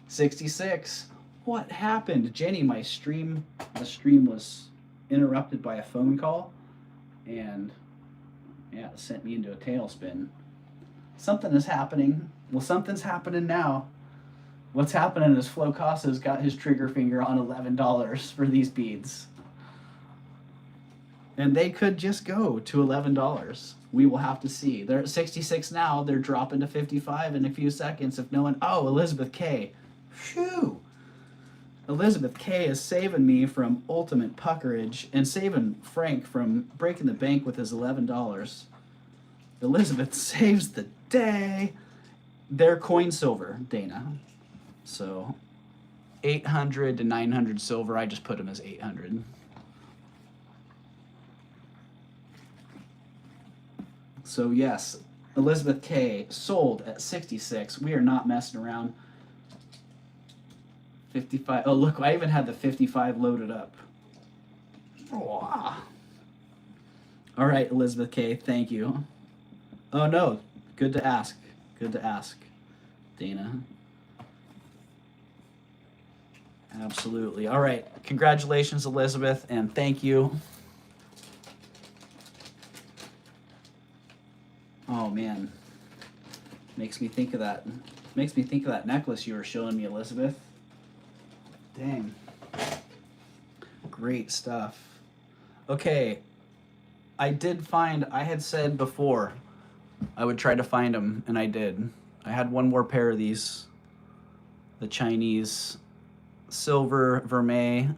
66. What happened, Jenny? The stream was interrupted by a phone call, and yeah, it sent me into a tailspin. Something is happening. Well, something's happening now. What's happening is Flocasso's got his trigger finger on $11 for these beads. And they could just go to $11. We will have to see. They're at 66 now. They're dropping to 55 in a few seconds if no one... Oh, Elizabeth K. Phew. Elizabeth K is saving me from ultimate puckerage and saving Frank from breaking the bank with his $11. Elizabeth saves the day. They're coin silver, Dana. So 800 to 900 silver. I just put them as 800. So yes, Elizabeth K sold at 66. We are not messing around. 55. Oh, look, I even had the 55 loaded up. Oh. All right, Elizabeth K, thank you. Oh, no. Good to ask. Good to ask, Dana. Absolutely. All right. Congratulations, Elizabeth, and thank you. Oh, man. Makes me think of that necklace you were showing me, Elizabeth. Dang. Great stuff. Okay. I had said before I would try to find them, and I did. I had one more pair of these. The Chinese silver, vermeil,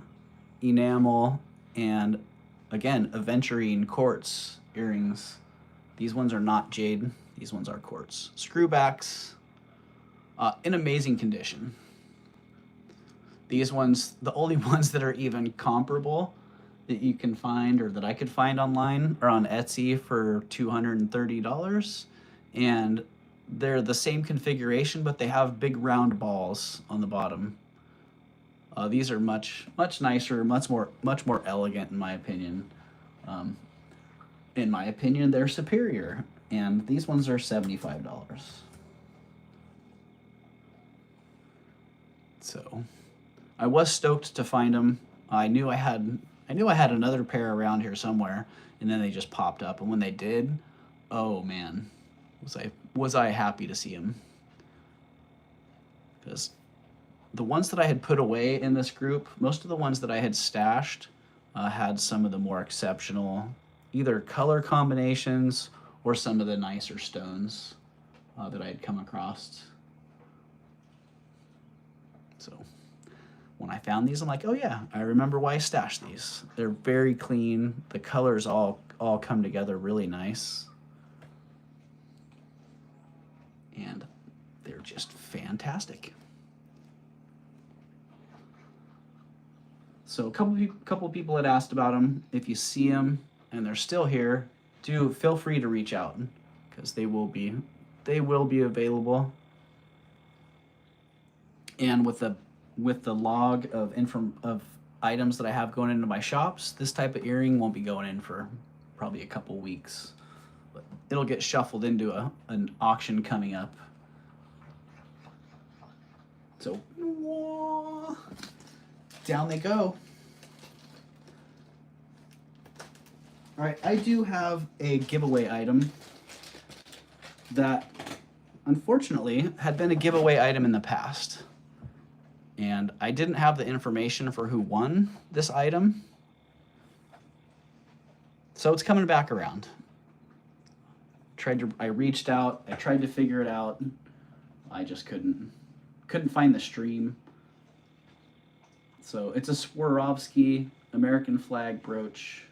enamel, and again, aventurine quartz earrings. These ones are not jade. These ones are quartz. Screwbacks, in amazing condition. These ones, the only ones that are even comparable that you can find or that I could find online are on Etsy for $230. And they're the same configuration, but they have big round balls on the bottom. These are much nicer, much more elegant in my opinion. In my opinion, they're superior. And these ones are $75. So I was stoked to find them. I knew I had another pair around here somewhere, and then they just popped up. And when they did, oh man, was I happy to see them? Because the ones that I had put away in this group, most of the ones that I had stashed had some of the more exceptional either color combinations or some of the nicer stones that I had come across. So when I found these, I'm like, oh yeah, I remember why I stashed these. They're very clean. The colors all come together really nice. And they're just fantastic. So a couple people had asked about them. If you see them and they're still here, do feel free to reach out because they will be available. And with the log of items that I have going into my shops, this type of earring won't be going in for probably a couple weeks. But it'll get shuffled into an auction coming up. So down they go. All right, I do have a giveaway item that unfortunately had been a giveaway item in the past. And I didn't have the information for who won this item. So it's coming back around. I reached out, I tried to figure it out. I just couldn't find the stream. So it's a Swarovski American flag brooch.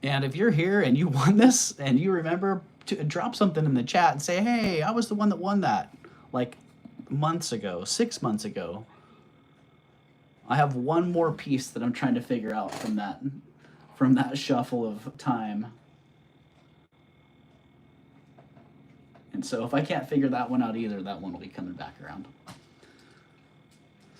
And if you're here and you won this and you remember drop something in the chat and say, hey, I was the one that won that, like months ago, 6 months ago. I have one more piece that I'm trying to figure out from that shuffle of time. And so if I can't figure that one out either, that one will be coming back around.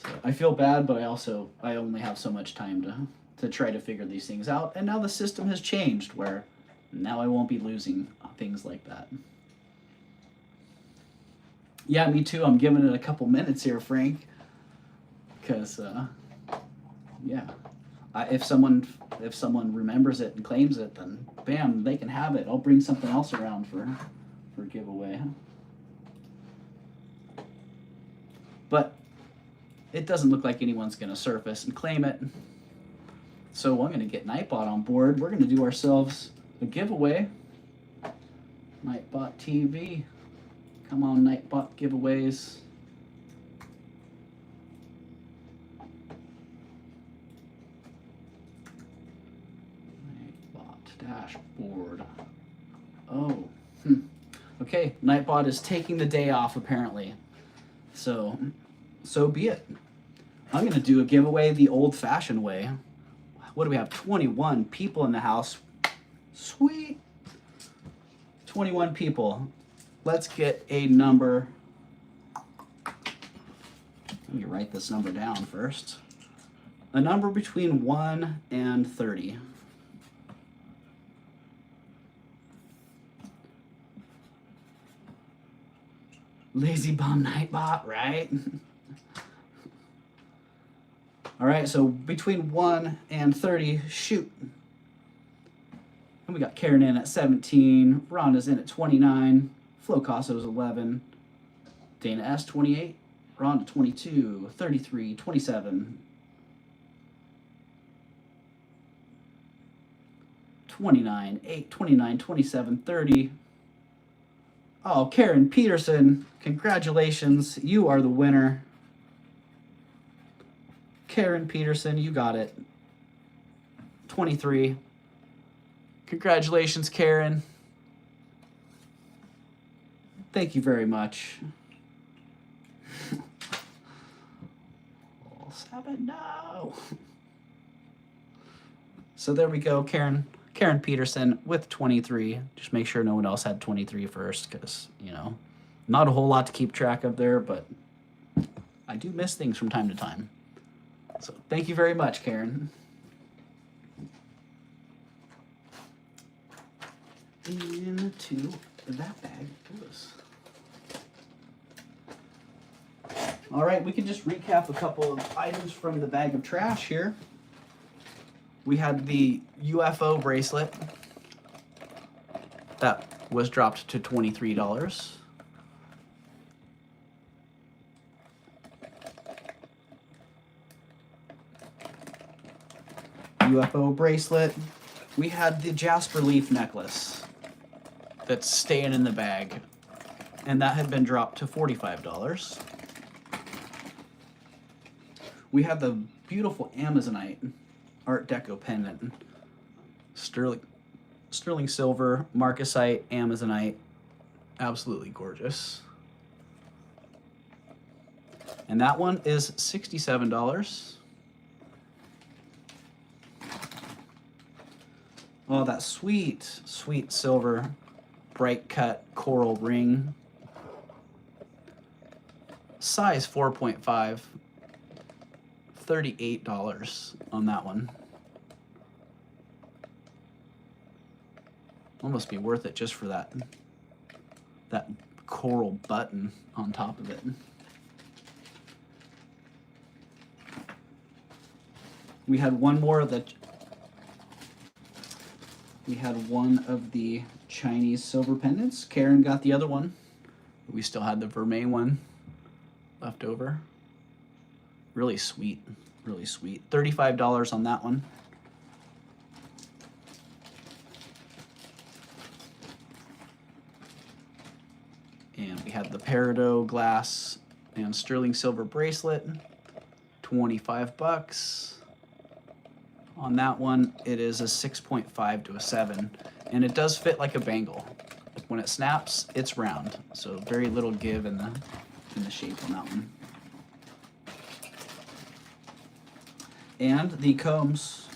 So I feel bad, but I only have so much time to try to figure these things out. And now the system has changed where now I won't be losing things like that. Yeah, me too. I'm giving it a couple minutes here, Frank. Because, yeah, if someone remembers it and claims it, then bam, they can have it. I'll bring something else around for giveaway. But it doesn't look like anyone's going to surface and claim it. So I'm going to get Nightbot on board. We're going to do ourselves a giveaway. Nightbot TV. Come on, Nightbot giveaways. Nightbot dashboard. Oh. Okay, Nightbot is taking the day off apparently. So be it. I'm going to do a giveaway the old-fashioned way. What do we have? 21 people in the house. Sweet. 21 people. Let's get a number. Let me write this number down first. A number between 1 and 30. Lazy bum Nightbot, right? All right, so between 1 and 30, shoot. And we got Karen in at 17, Rhonda's in at 29, Flo Casso's 11, Dana S 28, Rhonda 22, 33, 27, 29, 8, 29, 27, 30. Oh, Karen Peterson, congratulations, you are the winner. Karen Peterson, you got it. 23. Congratulations, Karen. Thank you very much. Oh, 7, no. So there we go, Karen Peterson with 23. Just make sure no one else had 23 first, because, you know, not a whole lot to keep track of there, but I do miss things from time to time. So thank you very much, Karen. Into that bag goes. All right, we can just recap a couple of items from the bag of trash here. We had the UFO bracelet that was dropped to $23. UFO bracelet. We had the Jasper leaf necklace that's staying in the bag, and that had been dropped to $45. We had the beautiful Amazonite Art Deco pendant, sterling silver, marcasite, Amazonite, absolutely gorgeous. And that one is $67. Oh, that sweet, sweet silver, bright cut coral ring. Size 4.5. $38 on that one. Almost be worth it just for that coral button on top of it. We had one more of the Chinese silver pendants. Karen got the other one. We still had the vermeil one left over. Really sweet, really sweet. $35 on that one. And we had the peridot glass and sterling silver bracelet, $25. On that one, it is a 6.5 to a 7, and it does fit like a bangle. when it snaps, it's round. So very little give in the shape on that one. And the combs,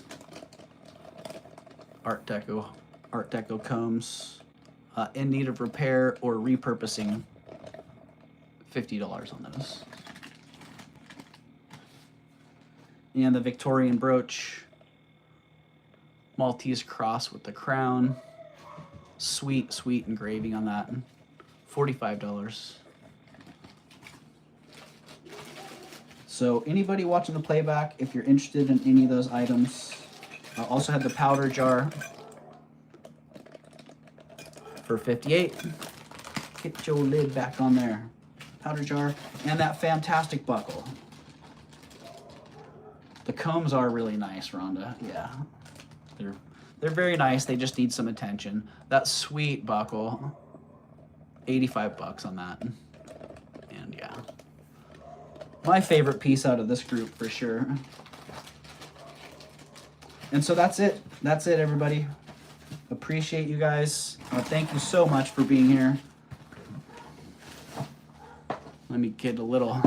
Art Deco combs, in need of repair or repurposing, $50 on those. And the Victorian brooch, Maltese cross with the crown, sweet engraving on that, $45. So anybody watching the playback, if you're interested in any of those items, I also had the powder jar for $58. Get your lid back on there. Powder jar, and that fantastic buckle. The combs are really nice, Rhonda. Yeah, they're very nice. They just need some attention. That sweet buckle, $85 on that. And yeah, my favorite piece out of this group for sure. And so that's it. That's it, everybody. Appreciate you guys. Thank you so much for being here. Let me get a little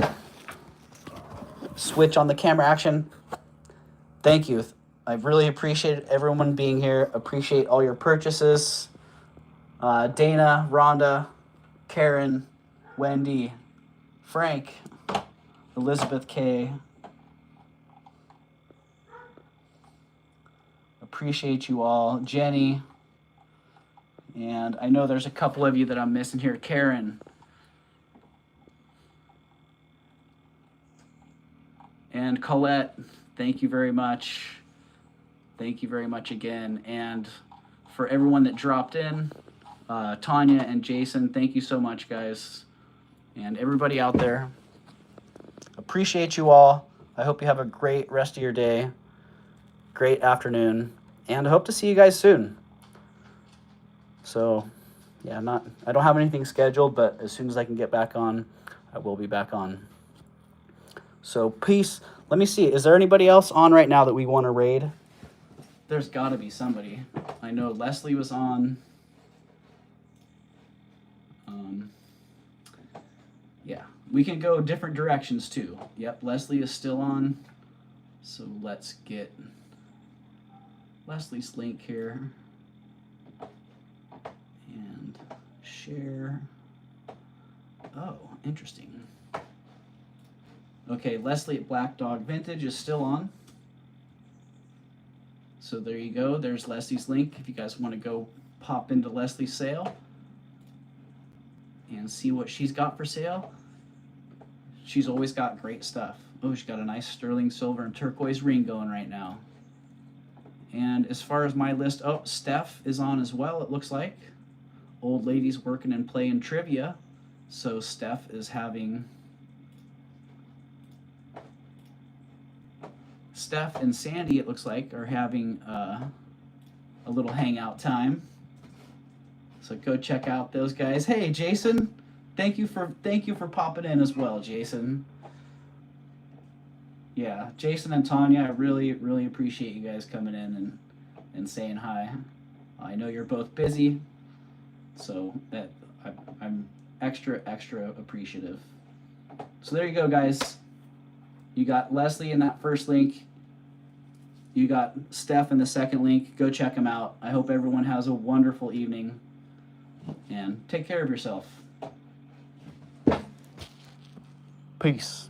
switch on the camera action. Thank you. I've really appreciated everyone being here. Appreciate all your purchases. Dana, Rhonda, Karen, Wendy, Frank, Elizabeth K. Appreciate you all. Jenny. And I know there's a couple of you that I'm missing here. Karen. And Colette, thank you very much. Thank you very much again. And for everyone that dropped in, Tanya and Jason, thank you so much, guys. And everybody out there, appreciate you all. I hope you have a great rest of your day, great afternoon, and I hope to see you guys soon. So, yeah, I don't have anything scheduled, but as soon as I can get back on, I will be back on. So, peace. Let me see. Is there anybody else on right now that we want to raid? There's got to be somebody. I know Leslie was on. Yeah, we can go different directions too. Yep, Leslie is still on. So let's get Leslie's link here. And share. Oh, interesting. Okay, Leslie at Black Dog Vintage is still on. So there you go. There's Leslie's link if you guys want to go pop into Leslie's sale and see what she's got for sale. She's always got great stuff. Oh, she's got a nice sterling silver and turquoise ring going right now. And as far as my list, oh, Steph is on as well, it looks like. Old ladies working and playing trivia. So Steph is having... Steph and Sandy, it looks like, are having a little hangout time. So go check out those guys. Hey, Jason, thank you for popping in as well, Jason. Yeah, Jason and Tanya, I really appreciate you guys coming in and saying hi. I know you're both busy, so that I'm extra appreciative. So there you go, guys. You got Leslie in that first link. You got Steph in the second link. Go check them out. I hope everyone has a wonderful evening. And take care of yourself. Peace.